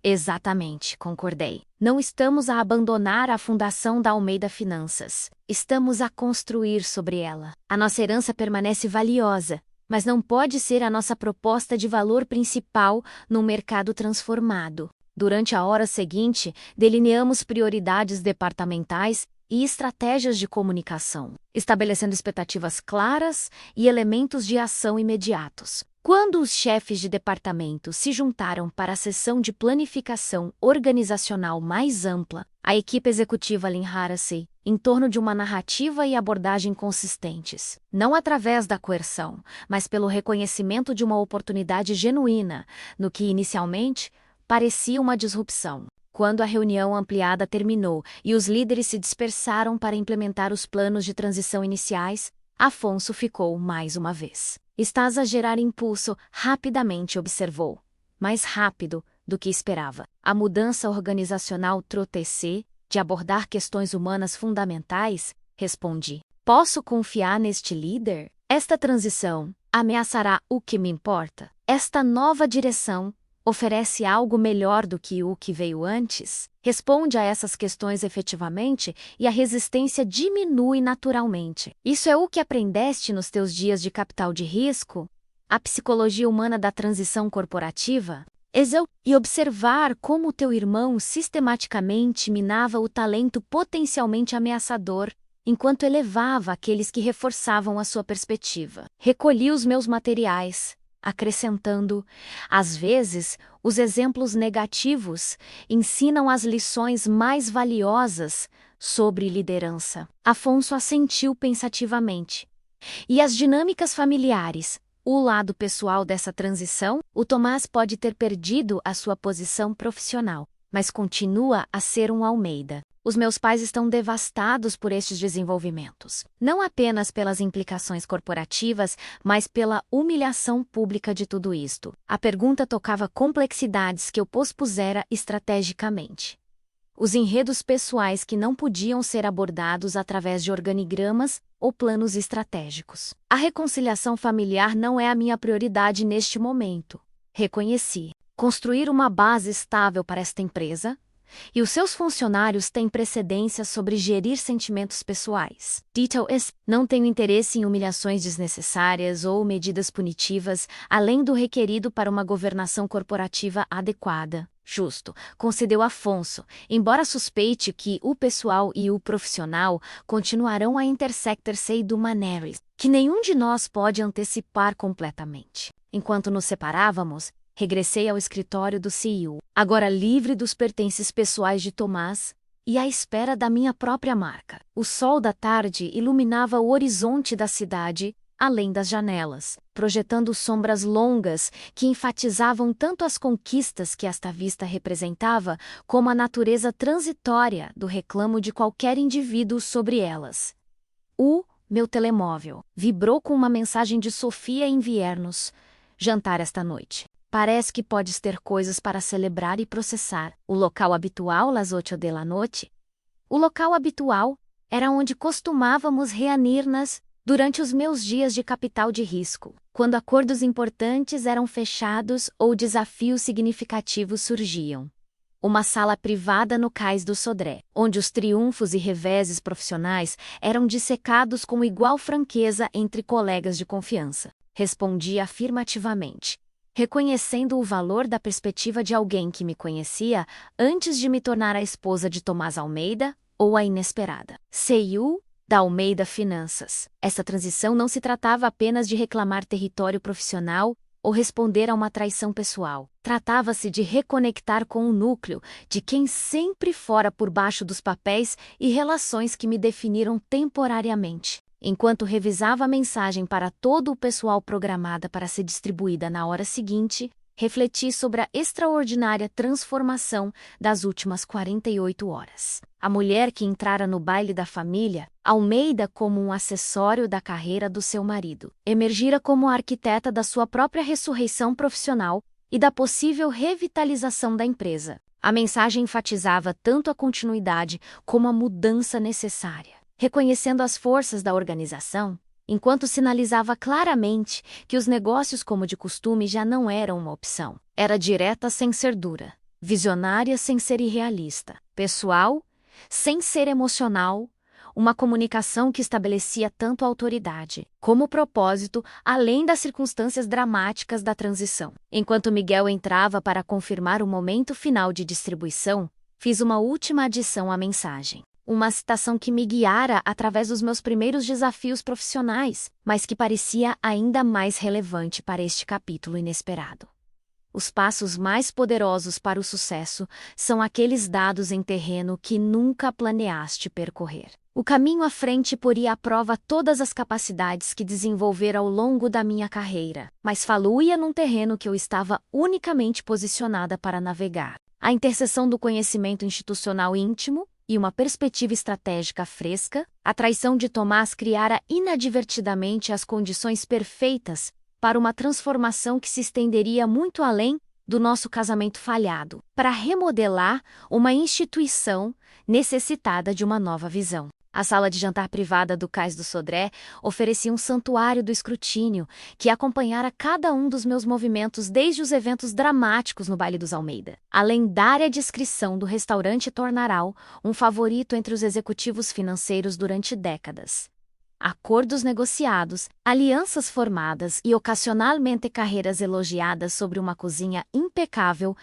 Exatamente, concordei. Não estamos a abandonar a fundação da Almeida Finanças. Estamos a construir sobre ela. A nossa herança permanece valiosa, mas não pode ser a nossa proposta de valor principal num mercado transformado. Durante a hora seguinte, delineamos prioridades departamentais e estratégias de comunicação, estabelecendo expectativas claras e elementos de ação imediatos. Quando os chefes de departamento se juntaram para a sessão de planificação organizacional mais ampla, a equipe executiva alinhara-se em torno de uma narrativa e abordagem consistentes, não através da coerção, mas pelo reconhecimento de uma oportunidade genuína, no que inicialmente parecia uma disrupção. Quando a reunião ampliada terminou e os líderes se dispersaram para implementar os planos de transição iniciais, Afonso ficou mais uma vez. Estás a gerar impulso, rapidamente observou. Mais rápido do que esperava. A mudança organizacional trouxe de abordar questões humanas fundamentais, respondi. Posso confiar neste líder? Esta transição ameaçará o que me importa? Esta nova direção oferece algo melhor do que o que veio antes? Responde a essas questões efetivamente e a resistência diminui naturalmente. Isso é o que aprendeste nos teus dias de capital de risco? A psicologia humana da transição corporativa? E observar como o teu irmão sistematicamente minava o talento potencialmente ameaçador, enquanto elevava aqueles que reforçavam a sua perspectiva. Recolhi os meus materiais, acrescentando: às vezes, os exemplos negativos ensinam as lições mais valiosas sobre liderança. Afonso assentiu pensativamente. E as dinâmicas familiares? O lado pessoal dessa transição? O Tomás pode ter perdido a sua posição profissional, mas continua a ser um Almeida. Os meus pais estão devastados por estes desenvolvimentos, não apenas pelas implicações corporativas, mas pela humilhação pública de tudo isto. A pergunta tocava complexidades que eu pospusera estrategicamente. Os enredos pessoais que não podiam ser abordados através de organigramas ou planos estratégicos. A reconciliação familiar não é a minha prioridade neste momento. Reconheci. Construir uma base estável para esta empresa, e os seus funcionários têm precedência sobre gerir sentimentos pessoais. Dito isso, não tenho interesse em humilhações desnecessárias ou medidas punitivas, além do requerido para uma governação corporativa adequada. Justo, concedeu Afonso, embora suspeite que o pessoal e o profissional continuarão a intersectar-se de maneiras que nenhum de nós pode antecipar completamente. Enquanto nos separávamos, regressei ao escritório do CEO, agora livre dos pertences pessoais de Tomás e à espera da minha própria marca. O sol da tarde iluminava o horizonte da cidade, além das janelas, projetando sombras longas que enfatizavam tanto as conquistas que esta vista representava, como a natureza transitória do reclamo de qualquer indivíduo sobre elas. Meu telemóvel vibrou com uma mensagem de Sofia em Viernos. Jantar esta noite. Parece que podes ter coisas para celebrar e processar. O local habitual, las 8 de la noite? O local habitual era onde costumávamos reunir-nos durante os meus dias de capital de risco, quando acordos importantes eram fechados ou desafios significativos surgiam. Uma sala privada no cais do Sodré, onde os triunfos e reveses profissionais eram dissecados com igual franqueza entre colegas de confiança. Respondi afirmativamente, reconhecendo o valor da perspectiva de alguém que me conhecia antes de me tornar a esposa de Tomás Almeida ou a inesperada CEO da Almeida Finanças. Essa transição não se tratava apenas de reclamar território profissional ou responder a uma traição pessoal. Tratava-se de reconectar com o núcleo de quem sempre fora por baixo dos papéis e relações que me definiram temporariamente. Enquanto revisava a mensagem para todo o pessoal programada para ser distribuída na hora seguinte, refleti sobre a extraordinária transformação das últimas 48 horas. A mulher que entrara no baile da família, Almeida como um acessório da carreira do seu marido, emergira como a arquiteta da sua própria ressurreição profissional e da possível revitalização da empresa. A mensagem enfatizava tanto a continuidade como a mudança necessária, reconhecendo as forças da organização, enquanto sinalizava claramente que os negócios como de costume já não eram uma opção. Era direta sem ser dura, visionária sem ser irrealista, pessoal sem ser emocional, uma comunicação que estabelecia tanto a autoridade como o propósito, além das circunstâncias dramáticas da transição. Enquanto Miguel entrava para confirmar o momento final de distribuição, fiz uma última adição à mensagem. Uma citação que me guiara através dos meus primeiros desafios profissionais, mas que parecia ainda mais relevante para este capítulo inesperado. Os passos mais poderosos para o sucesso são aqueles dados em terreno que nunca planeaste percorrer. O caminho à frente poria à prova todas as capacidades que desenvolver ao longo da minha carreira, mas fluía num terreno que eu estava unicamente posicionada para navegar. A interseção do conhecimento institucional íntimo e uma perspectiva estratégica fresca, a traição de Tomás criara inadvertidamente as condições perfeitas para uma transformação que se estenderia muito além do nosso casamento falhado, para remodelar uma instituição necessitada de uma nova visão. A sala de jantar privada do Cais do Sodré oferecia um santuário do escrutínio que acompanhara cada um dos meus movimentos desde os eventos dramáticos no Baile dos Almeida. A lendária descrição do restaurante Tornaral um favorito entre os executivos financeiros durante décadas. Acordos negociados, alianças formadas e ocasionalmente carreiras elogiadas sobre uma cozinha impecável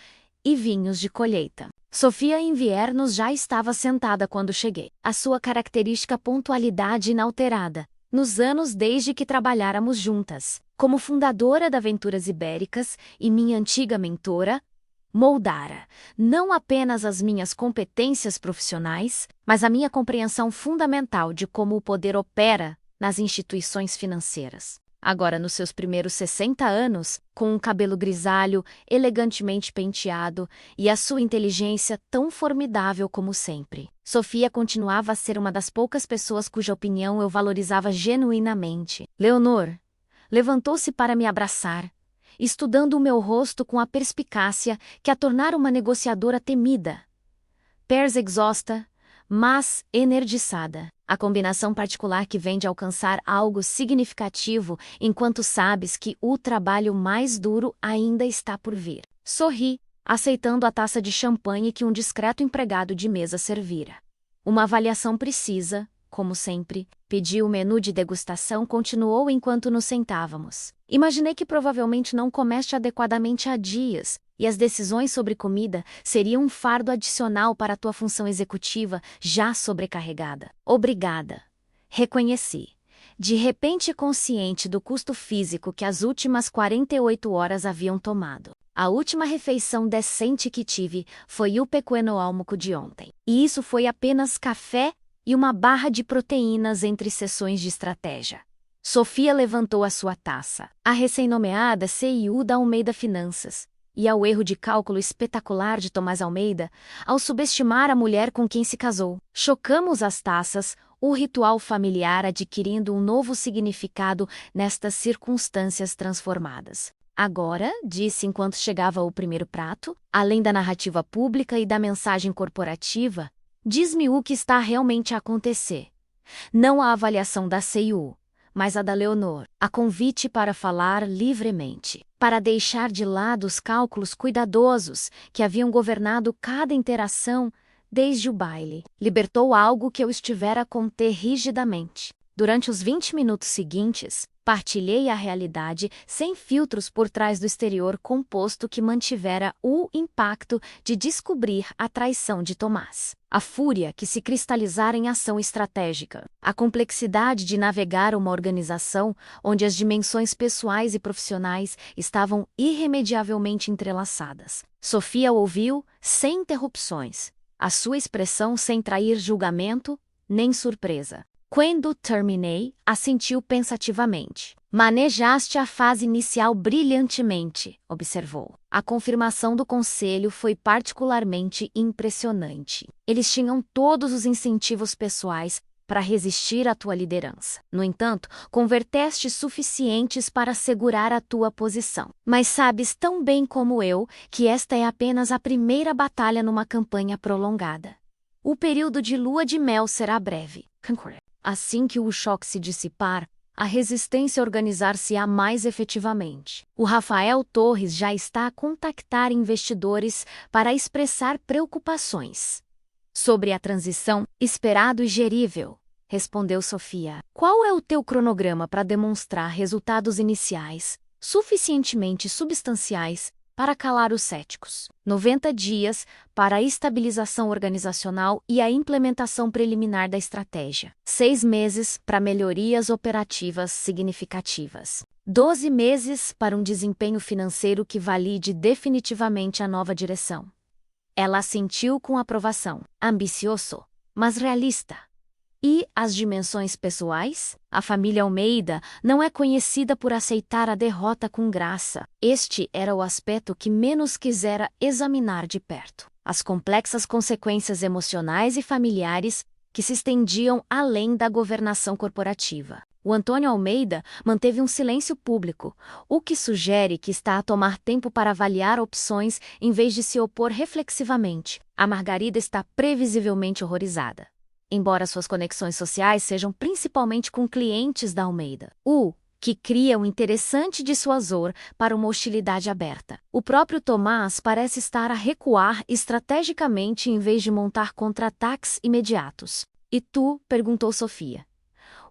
e vinhos de colheita. Sofia em Viernos já estava sentada quando cheguei. A sua característica pontualidade inalterada, nos anos desde que trabalháramos juntas, como fundadora da Aventuras Ibéricas e minha antiga mentora, moldara não apenas as minhas competências profissionais, mas a minha compreensão fundamental de como o poder opera nas instituições financeiras. Agora, nos seus primeiros 60 anos, com um cabelo grisalho, elegantemente penteado e a sua inteligência tão formidável como sempre, Sofia continuava a ser uma das poucas pessoas cuja opinião eu valorizava genuinamente. Leonor levantou-se para me abraçar, estudando o meu rosto com a perspicácia que a tornara uma negociadora temida. Pers exausta, mas energiçada. A combinação particular que vem de alcançar algo significativo enquanto sabes que o trabalho mais duro ainda está por vir. Sorri, aceitando a taça de champanhe que um discreto empregado de mesa servira. Uma avaliação precisa, como sempre, pedi o menu de degustação continuou enquanto nos sentávamos. Imaginei que provavelmente não comeste adequadamente há dias, e as decisões sobre comida seriam um fardo adicional para a tua função executiva já sobrecarregada. Obrigada. Reconheci, de repente consciente do custo físico que as últimas 48 horas haviam tomado. A última refeição decente que tive foi o pequeno almoço de ontem. E isso foi apenas café e uma barra de proteínas entre sessões de estratégia. Sofia levantou a sua taça. A recém-nomeada CEO da Almeida Finanças. E ao erro de cálculo espetacular de Tomás Almeida, ao subestimar a mulher com quem se casou. Chocamos as taças, o ritual familiar adquirindo um novo significado nestas circunstâncias transformadas. Agora, disse enquanto chegava o primeiro prato, além da narrativa pública e da mensagem corporativa, diz-me o que está realmente a acontecer. Não a avaliação da CEO, mas a da Leonor, a convite para falar livremente, para deixar de lado os cálculos cuidadosos que haviam governado cada interação desde o baile. Libertou algo que eu estivera a conter rigidamente. Durante os 20 minutos seguintes, partilhei a realidade sem filtros por trás do exterior composto que mantivera o impacto de descobrir a traição de Tomás. A fúria que se cristalizara em ação estratégica. A complexidade de navegar uma organização onde as dimensões pessoais e profissionais estavam irremediavelmente entrelaçadas. Sofia ouviu sem interrupções, a sua expressão sem trair julgamento nem surpresa. Quando terminei, assentiu pensativamente. Manejaste a fase inicial brilhantemente, observou. A confirmação do conselho foi particularmente impressionante. Eles tinham todos os incentivos pessoais para resistir à tua liderança. No entanto, converteste suficientes para segurar a tua posição. Mas sabes tão bem como eu que esta é apenas a primeira batalha numa campanha prolongada. O período de lua de mel será breve. Assim que o choque se dissipar, a resistência organizar-se-á mais efetivamente. O Rafael Torres já está a contactar investidores para expressar preocupações sobre a transição esperado e gerível, respondeu Sofia. Qual é o teu cronograma para demonstrar resultados iniciais suficientemente substanciais para calar os céticos? 90 dias para a estabilização organizacional e a implementação preliminar da estratégia. 6 meses para melhorias operativas significativas. 12 meses para um desempenho financeiro que valide definitivamente a nova direção. Ela assentiu com aprovação. Ambicioso, mas realista. E as dimensões pessoais? A família Almeida não é conhecida por aceitar a derrota com graça. Este era o aspecto que menos quisera examinar de perto. As complexas consequências emocionais e familiares que se estendiam além da governação corporativa. O Antônio Almeida manteve um silêncio público, o que sugere que está a tomar tempo para avaliar opções em vez de se opor reflexivamente. A Margarida está previsivelmente horrorizada, embora suas conexões sociais sejam principalmente com clientes da Almeida, o que cria um interessante dissuasor para uma hostilidade aberta. O próprio Tomás parece estar a recuar estrategicamente em vez de montar contra-ataques imediatos. E tu? Perguntou Sofia,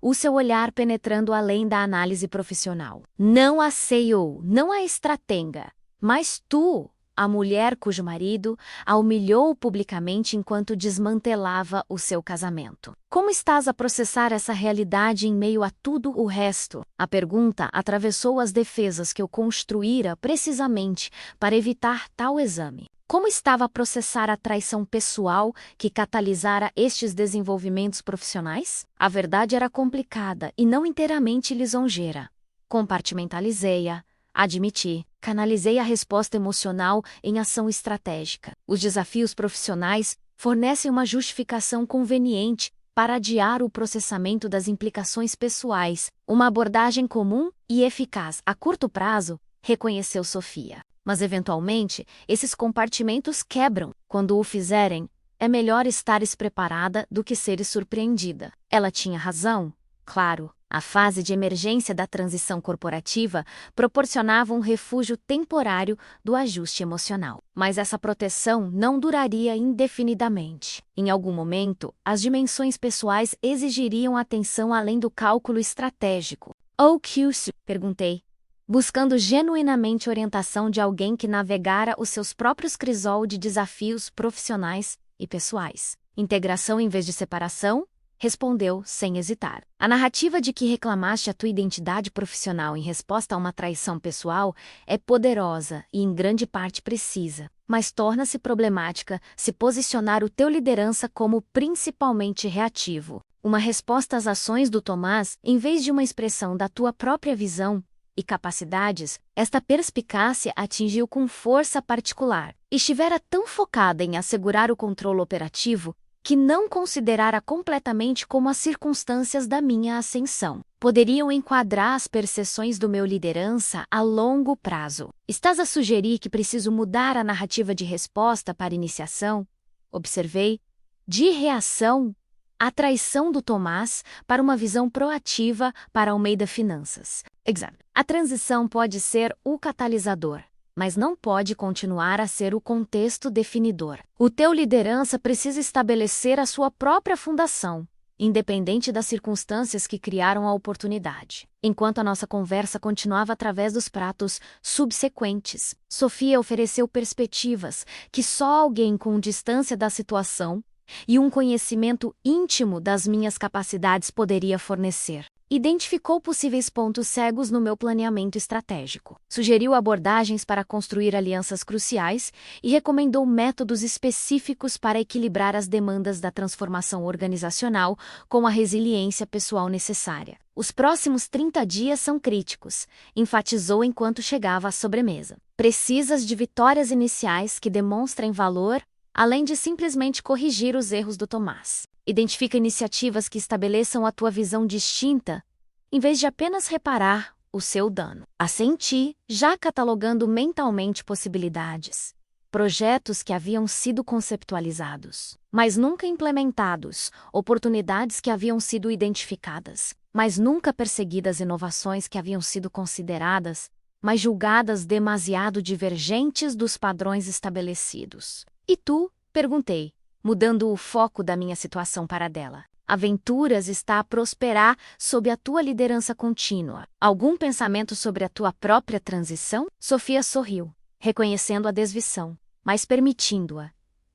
o seu olhar penetrando além da análise profissional. Não a CEO, não a estratenga, mas tu, a mulher cujo marido a humilhou publicamente enquanto desmantelava o seu casamento. Como estás a processar essa realidade em meio a tudo o resto? A pergunta atravessou as defesas que eu construíra precisamente para evitar tal exame. Como estava a processar a traição pessoal que catalisara estes desenvolvimentos profissionais? A verdade era complicada e não inteiramente lisonjeira. Compartimentalizei-a, admiti, canalizei a resposta emocional em ação estratégica. Os desafios profissionais fornecem uma justificação conveniente para adiar o processamento das implicações pessoais, uma abordagem comum e eficaz a curto prazo, reconheceu Sofia. Mas, eventualmente, esses compartimentos quebram. Quando o fizerem, é melhor estares preparada do que seres surpreendida. Ela tinha razão, claro. A fase de emergência da transição corporativa proporcionava um refúgio temporário do ajuste emocional. Mas essa proteção não duraria indefinidamente. Em algum momento, as dimensões pessoais exigiriam atenção além do cálculo estratégico. "O que?" perguntei, buscando genuinamente orientação de alguém que navegara os seus próprios crisol de desafios profissionais e pessoais. "Integração em vez de separação?" respondeu sem hesitar. "A narrativa de que reclamaste a tua identidade profissional em resposta a uma traição pessoal é poderosa e em grande parte precisa, mas torna-se problemática se posicionar o teu liderança como principalmente reativo. Uma resposta às ações do Tomás, em vez de uma expressão da tua própria visão e capacidades, esta perspicácia atingiu com força particular. Estivera tão focada em assegurar o controle operativo que não considerara completamente como as circunstâncias da minha ascensão poderiam enquadrar as percepções do meu liderança a longo prazo. Estás a sugerir que preciso mudar a narrativa de resposta para iniciação?" Observei. "De reação à traição do Tomás para uma visão proativa para Almeida Finanças." Exato. A transição pode ser o catalisador, mas não pode continuar a ser o contexto definidor. O teu liderança precisa estabelecer a sua própria fundação, independente das circunstâncias que criaram a oportunidade. Enquanto a nossa conversa continuava através dos pratos subsequentes, Sofia ofereceu perspectivas que só alguém com distância da situação e um conhecimento íntimo das minhas capacidades poderia fornecer. Identificou possíveis pontos cegos no meu planeamento estratégico. Sugeriu abordagens para construir alianças cruciais e recomendou métodos específicos para equilibrar as demandas da transformação organizacional com a resiliência pessoal necessária. "Os próximos 30 dias são críticos", enfatizou enquanto chegava à sobremesa. "Precisas de vitórias iniciais que demonstrem valor, além de simplesmente corrigir os erros do Tomás. Identifica iniciativas que estabeleçam a tua visão distinta, em vez de apenas reparar o seu dano." Assenti, já catalogando mentalmente possibilidades. Projetos que haviam sido conceptualizados, mas nunca implementados, oportunidades que haviam sido identificadas, mas nunca perseguidas, inovações que haviam sido consideradas, mas julgadas demasiado divergentes dos padrões estabelecidos. "E tu?" perguntei, mudando o foco da minha situação para a dela. "Aventuras está a prosperar sob a tua liderança contínua. Algum pensamento sobre a tua própria transição?" Sofia sorriu, reconhecendo a desvição, mas permitindo-a.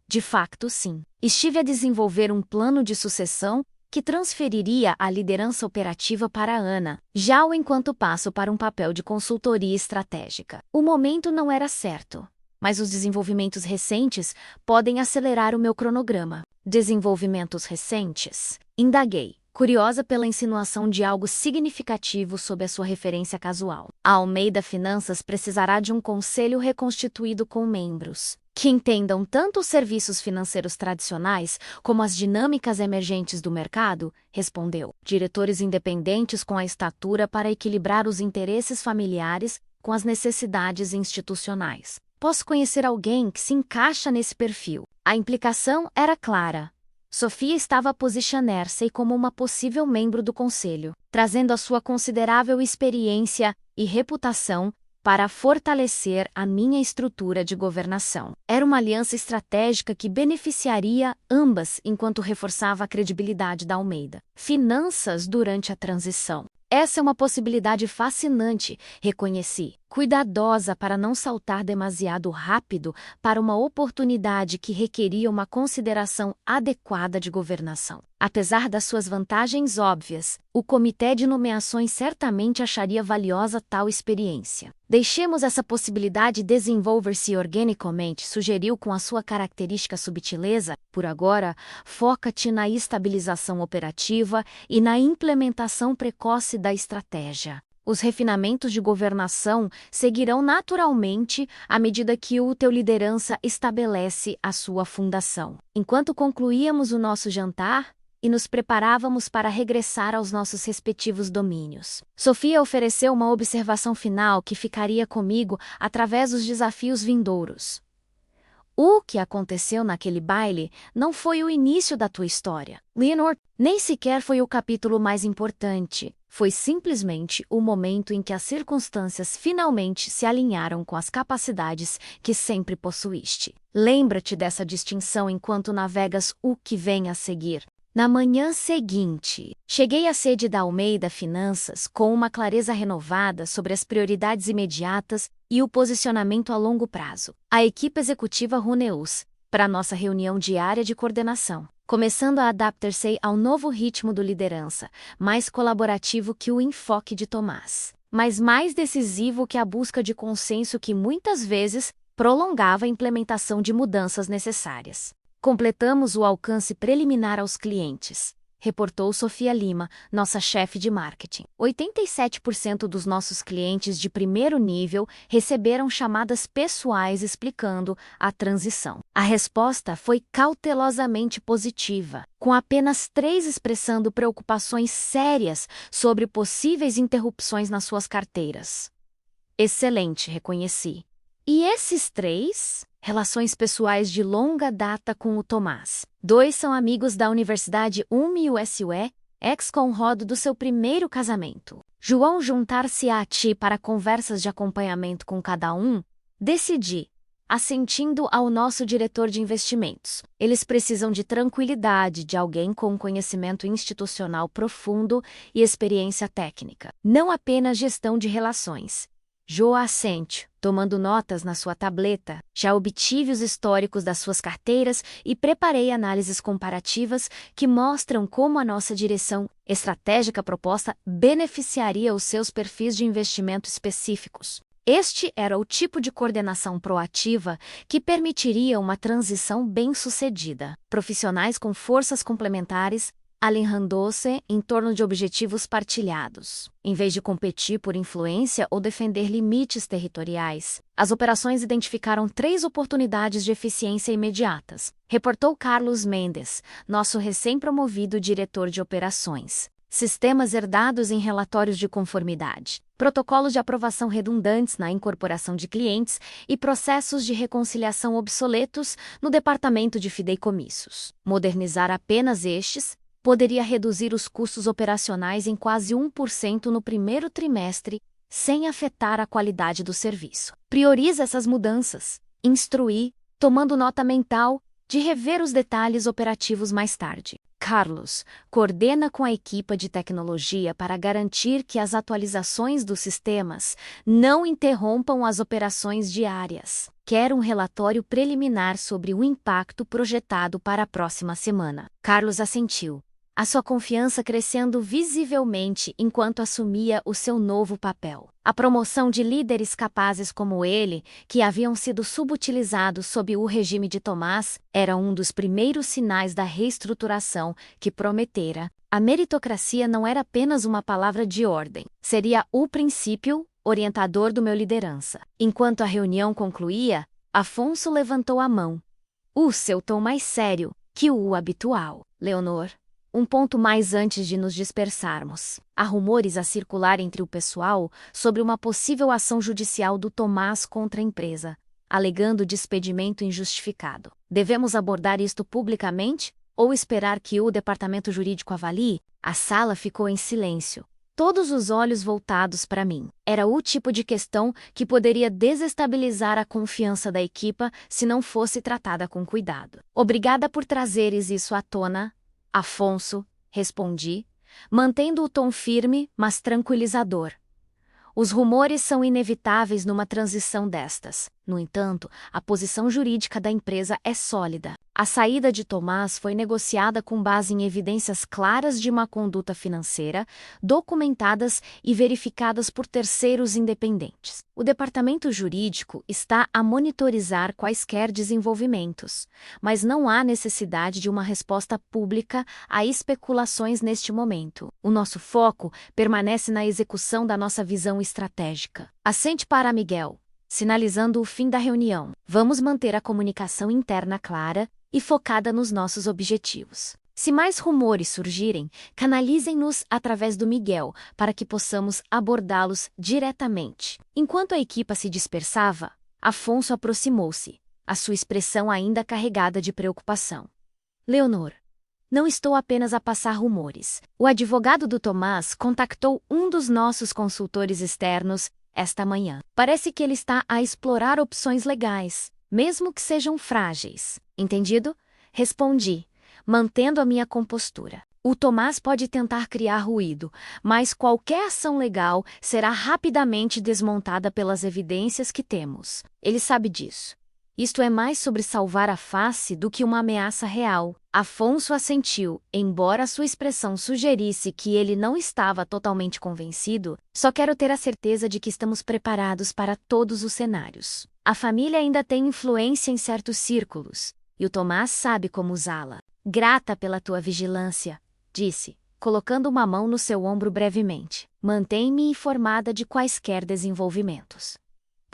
"De facto, sim. Estive a desenvolver um plano de sucessão que transferiria a liderança operativa para a Ana, já o enquanto passo para um papel de consultoria estratégica. O momento não era certo, mas os desenvolvimentos recentes podem acelerar o meu cronograma." "Desenvolvimentos recentes?" indaguei, curiosa pela insinuação de algo significativo sob a sua referência casual. "A Almeida Finanças precisará de um conselho reconstituído com membros que entendam tanto os serviços financeiros tradicionais como as dinâmicas emergentes do mercado, respondeu. Diretores independentes com a estatura para equilibrar os interesses familiares com as necessidades institucionais. Posso conhecer alguém que se encaixa nesse perfil. A implicação era clara. Sofia estava a posicionar-se como uma possível membro do conselho, trazendo a sua considerável experiência e reputação para fortalecer a minha estrutura de governação. Era uma aliança estratégica que beneficiaria ambas enquanto reforçava a credibilidade da Almeida. Finanças durante a transição. Essa é uma possibilidade fascinante, reconheci, cuidadosa para não saltar demasiado rápido para uma oportunidade que requeria uma consideração adequada de governação. Apesar das suas vantagens óbvias, o comitê de nomeações certamente acharia valiosa tal experiência. Deixemos essa possibilidade desenvolver-se organicamente, sugeriu com a sua característica subtileza. Por agora, foca-te na estabilização operativa e na implementação precoce da estratégia. Os refinamentos de governação seguirão naturalmente à medida que o teu liderança estabelece a sua fundação. Enquanto concluíamos o nosso jantar e nos preparávamos para regressar aos nossos respectivos domínios, Sofia ofereceu uma observação final que ficaria comigo através dos desafios vindouros. O que aconteceu naquele baile não foi o início da tua história, Leonor, nem sequer foi o capítulo mais importante. Foi simplesmente o momento em que as circunstâncias finalmente se alinharam com as capacidades que sempre possuíste. Lembra-te dessa distinção enquanto navegas o que vem a seguir. Na manhã seguinte, cheguei à sede da Almeida Finanças com uma clareza renovada sobre as prioridades imediatas e o posicionamento a longo prazo. A equipe executiva reuniu-se para nossa reunião diária de coordenação, começando a adaptar-se ao novo ritmo do liderança, mais colaborativo que o enfoque de Tomás, mas mais decisivo que a busca de consenso que muitas vezes prolongava a implementação de mudanças necessárias. Completamos o alcance preliminar aos clientes, reportou Sofia Lima, nossa chefe de marketing. 87% dos nossos clientes de primeiro nível receberam chamadas pessoais explicando a transição. A resposta foi cautelosamente positiva, com apenas 3 expressando preocupações sérias sobre possíveis interrupções nas suas carteiras. Excelente, reconheci. E esses 3? Relações pessoais de longa data com o Tomás. 2 são amigos da Universidade USUE, ex-conrodo do seu primeiro casamento. João juntar-se a ti para conversas de acompanhamento com cada um? Decidi, assentindo ao nosso diretor de investimentos. Eles precisam de tranquilidade, de alguém com conhecimento institucional profundo e experiência técnica. Não apenas gestão de relações. João assente, tomando notas na sua tableta. Já obtive os históricos das suas carteiras e preparei análises comparativas que mostram como a nossa direção estratégica proposta beneficiaria os seus perfis de investimento específicos. Este era o tipo de coordenação proativa que permitiria uma transição bem-sucedida. Profissionais com forças complementares alinhando-se em torno de objetivos partilhados, em vez de competir por influência ou defender limites territoriais. As operações identificaram 3 oportunidades de eficiência imediatas, reportou Carlos Mendes, nosso recém-promovido diretor de operações. Sistemas herdados em relatórios de conformidade, protocolos de aprovação redundantes na incorporação de clientes e processos de reconciliação obsoletos no departamento de fideicomissos. Modernizar apenas estes poderia reduzir os custos operacionais em quase 1% no primeiro trimestre, sem afetar a qualidade do serviço. Prioriza essas mudanças. Instruir, tomando nota mental, de rever os detalhes operativos mais tarde. Carlos, coordena com a equipe de tecnologia para garantir que as atualizações dos sistemas não interrompam as operações diárias. Quero um relatório preliminar sobre o impacto projetado para a próxima semana. Carlos assentiu, a sua confiança crescendo visivelmente enquanto assumia o seu novo papel. A promoção de líderes capazes como ele, que haviam sido subutilizados sob o regime de Tomás, era um dos primeiros sinais da reestruturação que prometera. A meritocracia não era apenas uma palavra de ordem, seria o princípio orientador do meu liderança. Enquanto a reunião concluía, Afonso levantou a mão. Seu tom mais sério que o habitual. Leonor, um ponto mais antes de nos dispersarmos. Há rumores a circular entre o pessoal sobre uma possível ação judicial do Tomás contra a empresa, alegando despedimento injustificado. Devemos abordar isto publicamente ou esperar que o departamento jurídico avalie? A sala ficou em silêncio. Todos os olhos voltados para mim. Era o tipo de questão que poderia desestabilizar a confiança da equipa se não fosse tratada com cuidado. Obrigada por trazeres isso à tona, Afonso, respondi, mantendo o tom firme, mas tranquilizador. Os rumores são inevitáveis numa transição destas. No entanto, a posição jurídica da empresa é sólida. A saída de Tomás foi negociada com base em evidências claras de má conduta financeira, documentadas e verificadas por terceiros independentes. O departamento jurídico está a monitorizar quaisquer desenvolvimentos, mas não há necessidade de uma resposta pública a especulações neste momento. O nosso foco permanece na execução da nossa visão estratégica. Acente para Miguel, sinalizando o fim da reunião. Vamos manter a comunicação interna clara e focada nos nossos objetivos. Se mais rumores surgirem, canalizem-nos através do Miguel para que possamos abordá-los diretamente. Enquanto a equipa se dispersava, Afonso aproximou-se, a sua expressão ainda carregada de preocupação. Leonor, não estou apenas a passar rumores. O advogado do Tomás contactou um dos nossos consultores externos esta manhã. Parece que ele está a explorar opções legais, mesmo que sejam frágeis. Entendido? Respondi, mantendo a minha compostura. O Tomás pode tentar criar ruído, mas qualquer ação legal será rapidamente desmontada pelas evidências que temos. Ele sabe disso. Isto é mais sobre salvar a face do que uma ameaça real. Afonso assentiu, embora sua expressão sugerisse que ele não estava totalmente convencido. Só quero ter a certeza de que estamos preparados para todos os cenários. A família ainda tem influência em certos círculos, e o Tomás sabe como usá-la. Grata pela tua vigilância, disse, colocando uma mão no seu ombro brevemente. Mantém-me informada de quaisquer desenvolvimentos.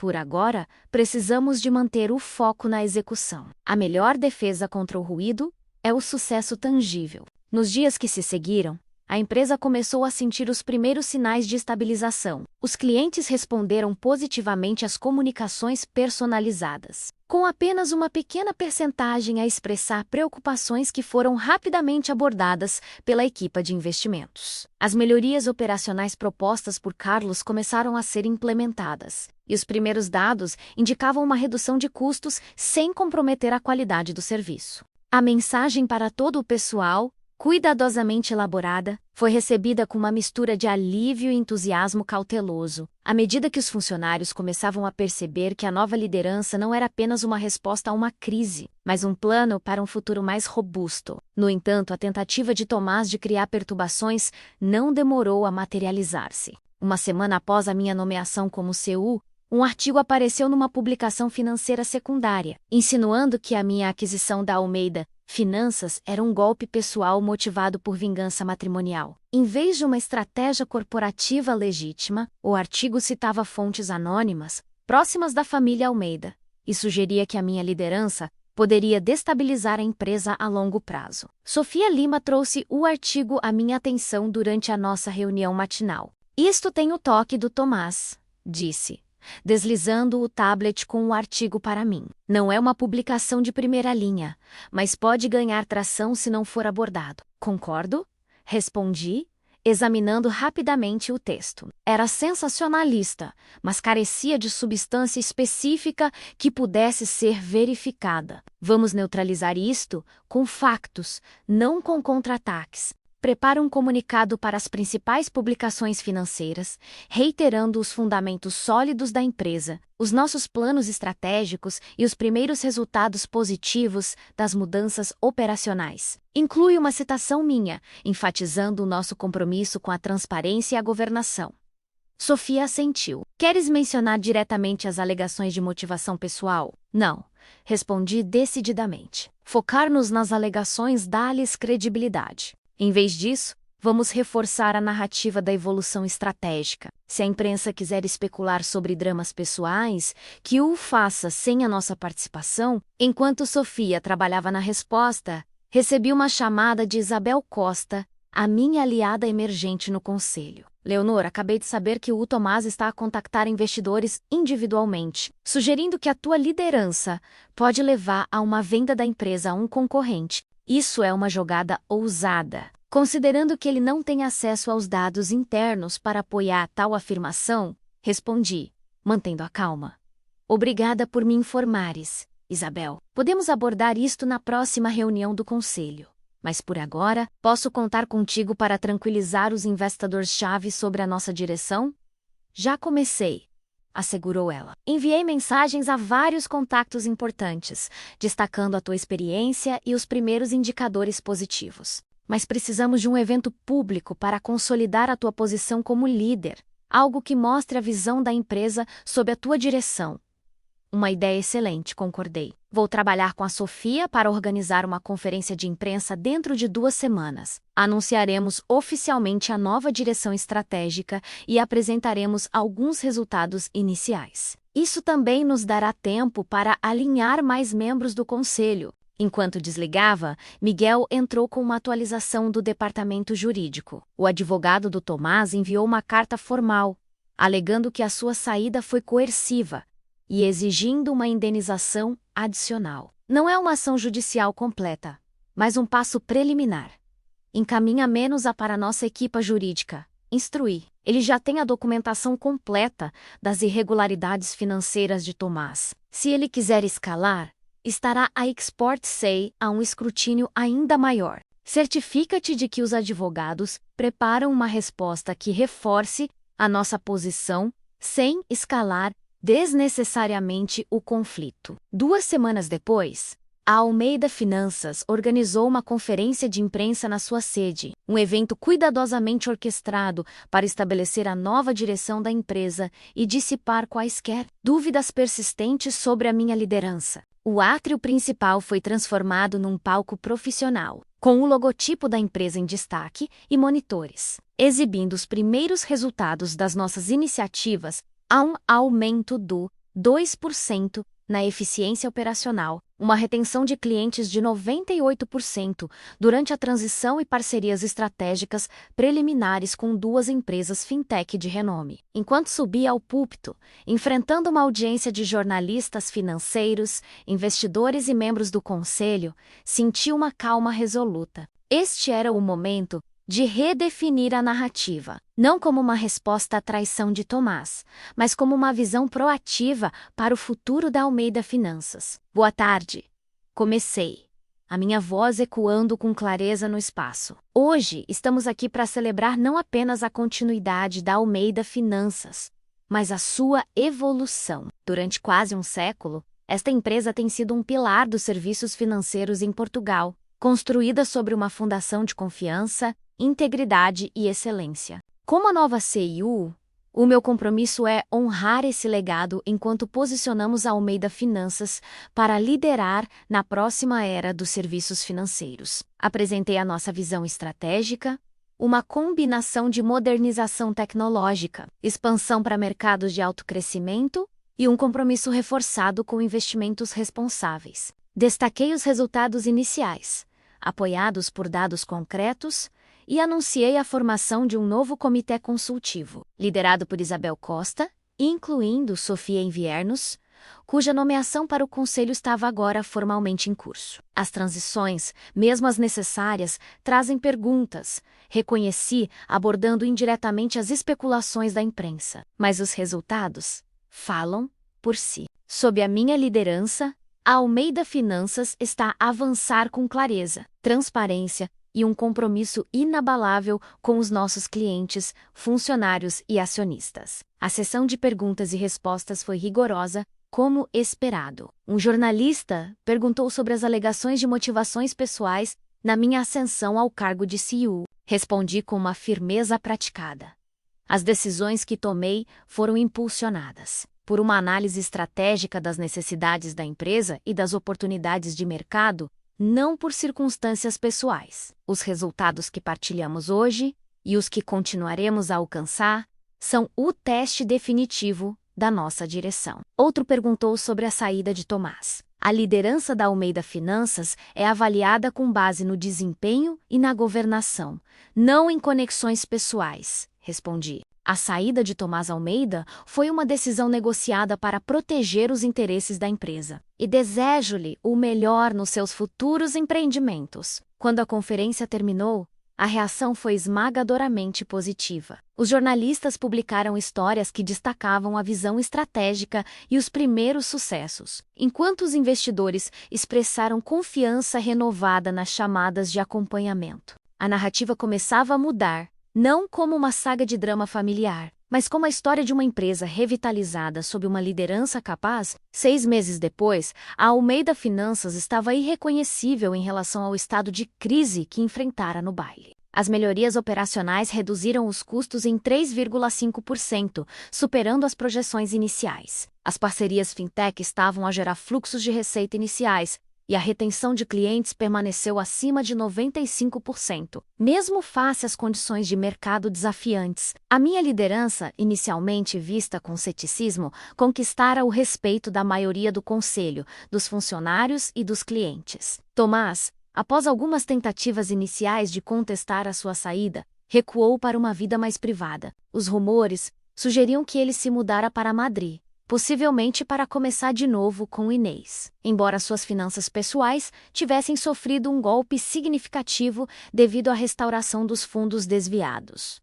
Por agora, precisamos de manter o foco na execução. A melhor defesa contra o ruído é o sucesso tangível. Nos dias que se seguiram, a empresa começou a sentir os primeiros sinais de estabilização. Os clientes responderam positivamente às comunicações personalizadas, com apenas uma pequena percentagem a expressar preocupações que foram rapidamente abordadas pela equipa de investimentos. As melhorias operacionais propostas por Carlos começaram a ser implementadas, e os primeiros dados indicavam uma redução de custos sem comprometer a qualidade do serviço. A mensagem para todo o pessoal, cuidadosamente elaborada, foi recebida com uma mistura de alívio e entusiasmo cauteloso, à medida que os funcionários começavam a perceber que a nova liderança não era apenas uma resposta a uma crise, mas um plano para um futuro mais robusto. No entanto, a tentativa de Tomás de criar perturbações não demorou a materializar-se. Uma semana após a minha nomeação como CEO, um artigo apareceu numa publicação financeira secundária, insinuando que a minha aquisição da Almeida Finanças era um golpe pessoal motivado por vingança matrimonial. Em vez de uma estratégia corporativa legítima, o artigo citava fontes anônimas, próximas da família Almeida, e sugeria que a minha liderança poderia destabilizar a empresa a longo prazo. Sofia Lima trouxe o artigo à minha atenção durante a nossa reunião matinal. Isto tem o toque do Tomás, disse, deslizando o tablet com o artigo para mim. Não é uma publicação de primeira linha, mas pode ganhar tração se não for abordado. Concordo? Respondi, examinando rapidamente o texto. Era sensacionalista, mas carecia de substância específica que pudesse ser verificada. Vamos neutralizar isto com factos, não com contra-ataques. Prepara um comunicado para as principais publicações financeiras, reiterando os fundamentos sólidos da empresa, os nossos planos estratégicos e os primeiros resultados positivos das mudanças operacionais. Inclui uma citação minha, enfatizando o nosso compromisso com a transparência e a governação. Sofia assentiu. Queres mencionar diretamente as alegações de motivação pessoal? Não, respondi decididamente. Focar-nos nas alegações dá-lhes credibilidade. Em vez disso, Vamos reforçar a narrativa da evolução estratégica. Se a imprensa quiser especular sobre dramas pessoais, que o faça sem a nossa participação. Enquanto Sofia trabalhava na resposta, recebi uma chamada de Isabel Costa, a minha aliada emergente no conselho. Leonor, acabei de saber que o Tomás está a contactar investidores individualmente, sugerindo que a tua liderança pode levar a uma venda da empresa a um concorrente. Isso é uma jogada ousada. Considerando que ele não tem acesso aos dados internos para apoiar tal afirmação, respondi, mantendo a calma. Obrigada por me informares, Isabel. Podemos abordar isto na próxima reunião do conselho. Mas por agora, posso contar contigo para tranquilizar os investidores-chave sobre a nossa direção? Já comecei, assegurou ela. Enviei mensagens a vários contactos importantes, destacando a tua experiência e os primeiros indicadores positivos. Mas precisamos de um evento público para consolidar a tua posição como líder, algo que mostre a visão da empresa sob a tua direção. Uma ideia excelente, concordei. Vou trabalhar com a Sofia para organizar uma conferência de imprensa dentro de 2 semanas. Anunciaremos oficialmente a nova direção estratégica e apresentaremos alguns resultados iniciais. Isso também nos dará tempo para alinhar mais membros do conselho. Enquanto desligava, Miguel entrou com uma atualização do departamento jurídico. O advogado do Tomás enviou uma carta formal, alegando que a sua saída foi coerciva e exigindo uma indenização adicional. Não é uma ação judicial completa, mas um passo preliminar. Encaminha-nos para nossa equipa jurídica. Instruir. Ele já tem a documentação completa das irregularidades financeiras de Tomás. Se ele quiser escalar, estará a Export Say a um escrutínio ainda maior. Certifica-te de que os advogados preparam uma resposta que reforce a nossa posição sem escalar desnecessariamente o conflito. 2 semanas depois, a Almeida Finanças organizou uma conferência de imprensa na sua sede, um evento cuidadosamente orquestrado para estabelecer a nova direção da empresa e dissipar quaisquer dúvidas persistentes sobre a minha liderança. O átrio principal foi transformado num palco profissional, com o logotipo da empresa em destaque e monitores, exibindo os primeiros resultados das nossas iniciativas. Há um aumento do 2% na eficiência operacional, uma retenção de clientes de 98% durante a transição e parcerias estratégicas preliminares com 2 empresas fintech de renome. Enquanto subia ao púlpito, enfrentando uma audiência de jornalistas financeiros, investidores e membros do conselho, senti uma calma resoluta. Este era o momento de redefinir a narrativa, não como uma resposta à traição de Tomás, mas como uma visão proativa para o futuro da Almeida Finanças. Boa tarde. Comecei, a minha voz ecoando com clareza no espaço. Hoje estamos aqui para celebrar não apenas a continuidade da Almeida Finanças, mas a sua evolução. Durante quase um século, esta empresa tem sido um pilar dos serviços financeiros em Portugal, construída sobre uma fundação de confiança, integridade e excelência. Como a nova CIO, o meu compromisso é honrar esse legado enquanto posicionamos a Almeida Finanças para liderar na próxima era dos serviços financeiros. Apresentei a nossa visão estratégica, uma combinação de modernização tecnológica, expansão para mercados de alto crescimento e um compromisso reforçado com investimentos responsáveis. Destaquei os resultados iniciais, apoiados por dados concretos, e anunciei a formação de um novo comitê consultivo, liderado por Isabel Costa, incluindo Sofia Inviernos, cuja nomeação para o conselho estava agora formalmente em curso. As transições, mesmo as necessárias, trazem perguntas, reconheci, abordando indiretamente as especulações da imprensa. Mas os resultados falam por si. Sob a minha liderança, a Almeida Finanças está a avançar com clareza, transparência e um compromisso inabalável com os nossos clientes, funcionários e acionistas. A sessão de perguntas e respostas foi rigorosa, como esperado. Um jornalista perguntou sobre as alegações de motivações pessoais na minha ascensão ao cargo de CEO. Respondi com uma firmeza praticada. As decisões que tomei foram impulsionadas por uma análise estratégica das necessidades da empresa e das oportunidades de mercado, não por circunstâncias pessoais. Os resultados que partilhamos hoje e os que continuaremos a alcançar são o teste definitivo da nossa direção. Outro perguntou sobre a saída de Tomás. A liderança da Almeida Finanças é avaliada com base no desempenho e na governação, não em conexões pessoais, respondi. A saída de Tomás Almeida foi uma decisão negociada para proteger os interesses da empresa. E desejo-lhe o melhor nos seus futuros empreendimentos. Quando a conferência terminou, a reação foi esmagadoramente positiva. Os jornalistas publicaram histórias que destacavam a visão estratégica e os primeiros sucessos, enquanto os investidores expressaram confiança renovada nas chamadas de acompanhamento. A narrativa começava a mudar, não como uma saga de drama familiar, mas como a história de uma empresa revitalizada sob uma liderança capaz. 6 meses depois, a Almeida Finanças estava irreconhecível em relação ao estado de crise que enfrentara no baile. As melhorias operacionais reduziram os custos em 3,5%, superando as projeções iniciais. As parcerias fintech estavam a gerar fluxos de receita iniciais, e a retenção de clientes permaneceu acima de 95%, mesmo face às condições de mercado desafiantes. A minha liderança, inicialmente vista com ceticismo, conquistara o respeito da maioria do conselho, dos funcionários e dos clientes. Tomás, após algumas tentativas iniciais de contestar a sua saída, recuou para uma vida mais privada. Os rumores sugeriam que ele se mudara para Madrid, possivelmente para começar de novo com Inês. Embora suas finanças pessoais tivessem sofrido um golpe significativo devido à restauração dos fundos desviados.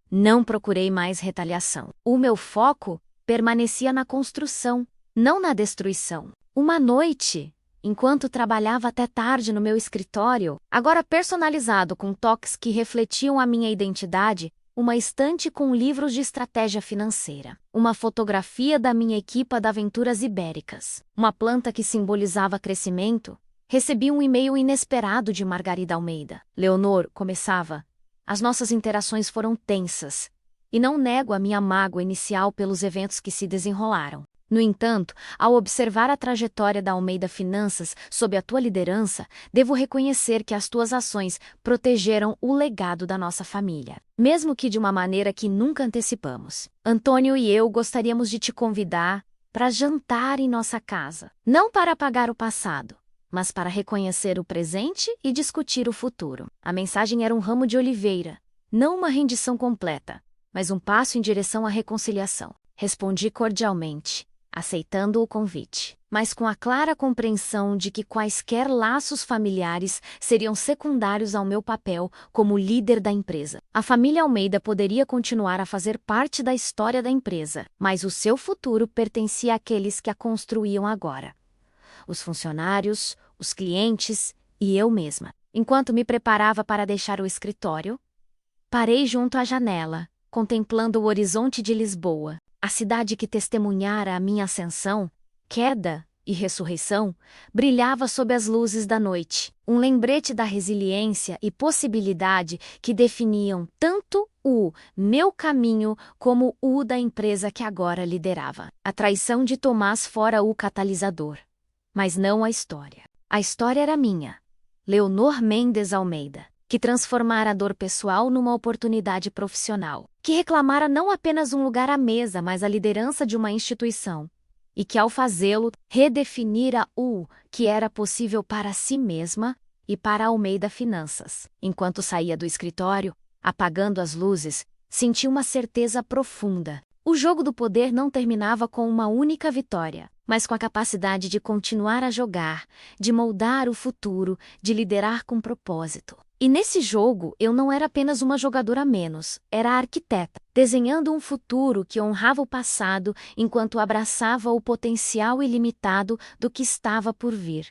Não procurei mais retaliação. O meu foco permanecia na construção, não na destruição. Uma noite, enquanto trabalhava até tarde no meu escritório, agora personalizado com toques que refletiam a minha identidade, uma estante com livros de estratégia financeira, uma fotografia da minha equipa de aventuras ibéricas, uma planta que simbolizava crescimento, recebi um e-mail inesperado de Margarida Almeida. Leonor, começava, as nossas interações foram tensas, e não nego a minha mágoa inicial pelos eventos que se desenrolaram. No entanto, ao observar a trajetória da Almeida Finanças sob a tua liderança, devo reconhecer que as tuas ações protegeram o legado da nossa família, mesmo que de uma maneira que nunca antecipamos. Antônio e eu gostaríamos de te convidar para jantar em nossa casa, não para apagar o passado, mas para reconhecer o presente e discutir o futuro. A mensagem era um ramo de oliveira, não uma rendição completa, mas um passo em direção à reconciliação. Respondi cordialmente, aceitando o convite, mas com a clara compreensão de que quaisquer laços familiares seriam secundários ao meu papel como líder da empresa. A família Almeida poderia continuar a fazer parte da história da empresa, mas o seu futuro pertencia àqueles que a construíam agora. Os funcionários, os clientes e eu mesma. Enquanto me preparava para deixar o escritório, parei junto à janela, contemplando o horizonte de Lisboa. A cidade que testemunhara a minha ascensão, queda e ressurreição, brilhava sob as luzes da noite, um lembrete da resiliência e possibilidade que definiam tanto o meu caminho como o da empresa que agora liderava. A traição de Tomás fora o catalisador, mas não a história. A história era minha, Leonor Mendes Almeida, que transformara a dor pessoal numa oportunidade profissional, que reclamara não apenas um lugar à mesa, mas a liderança de uma instituição, e que ao fazê-lo, redefinira o que era possível para si mesma e para a Almeida Finanças. Enquanto saía do escritório, apagando as luzes, senti uma certeza profunda. O jogo do poder não terminava com uma única vitória, mas com a capacidade de continuar a jogar, de moldar o futuro, de liderar com propósito. E nesse jogo, eu não era apenas uma jogadora a menos, era a arquiteta, desenhando um futuro que honrava o passado enquanto abraçava o potencial ilimitado do que estava por vir.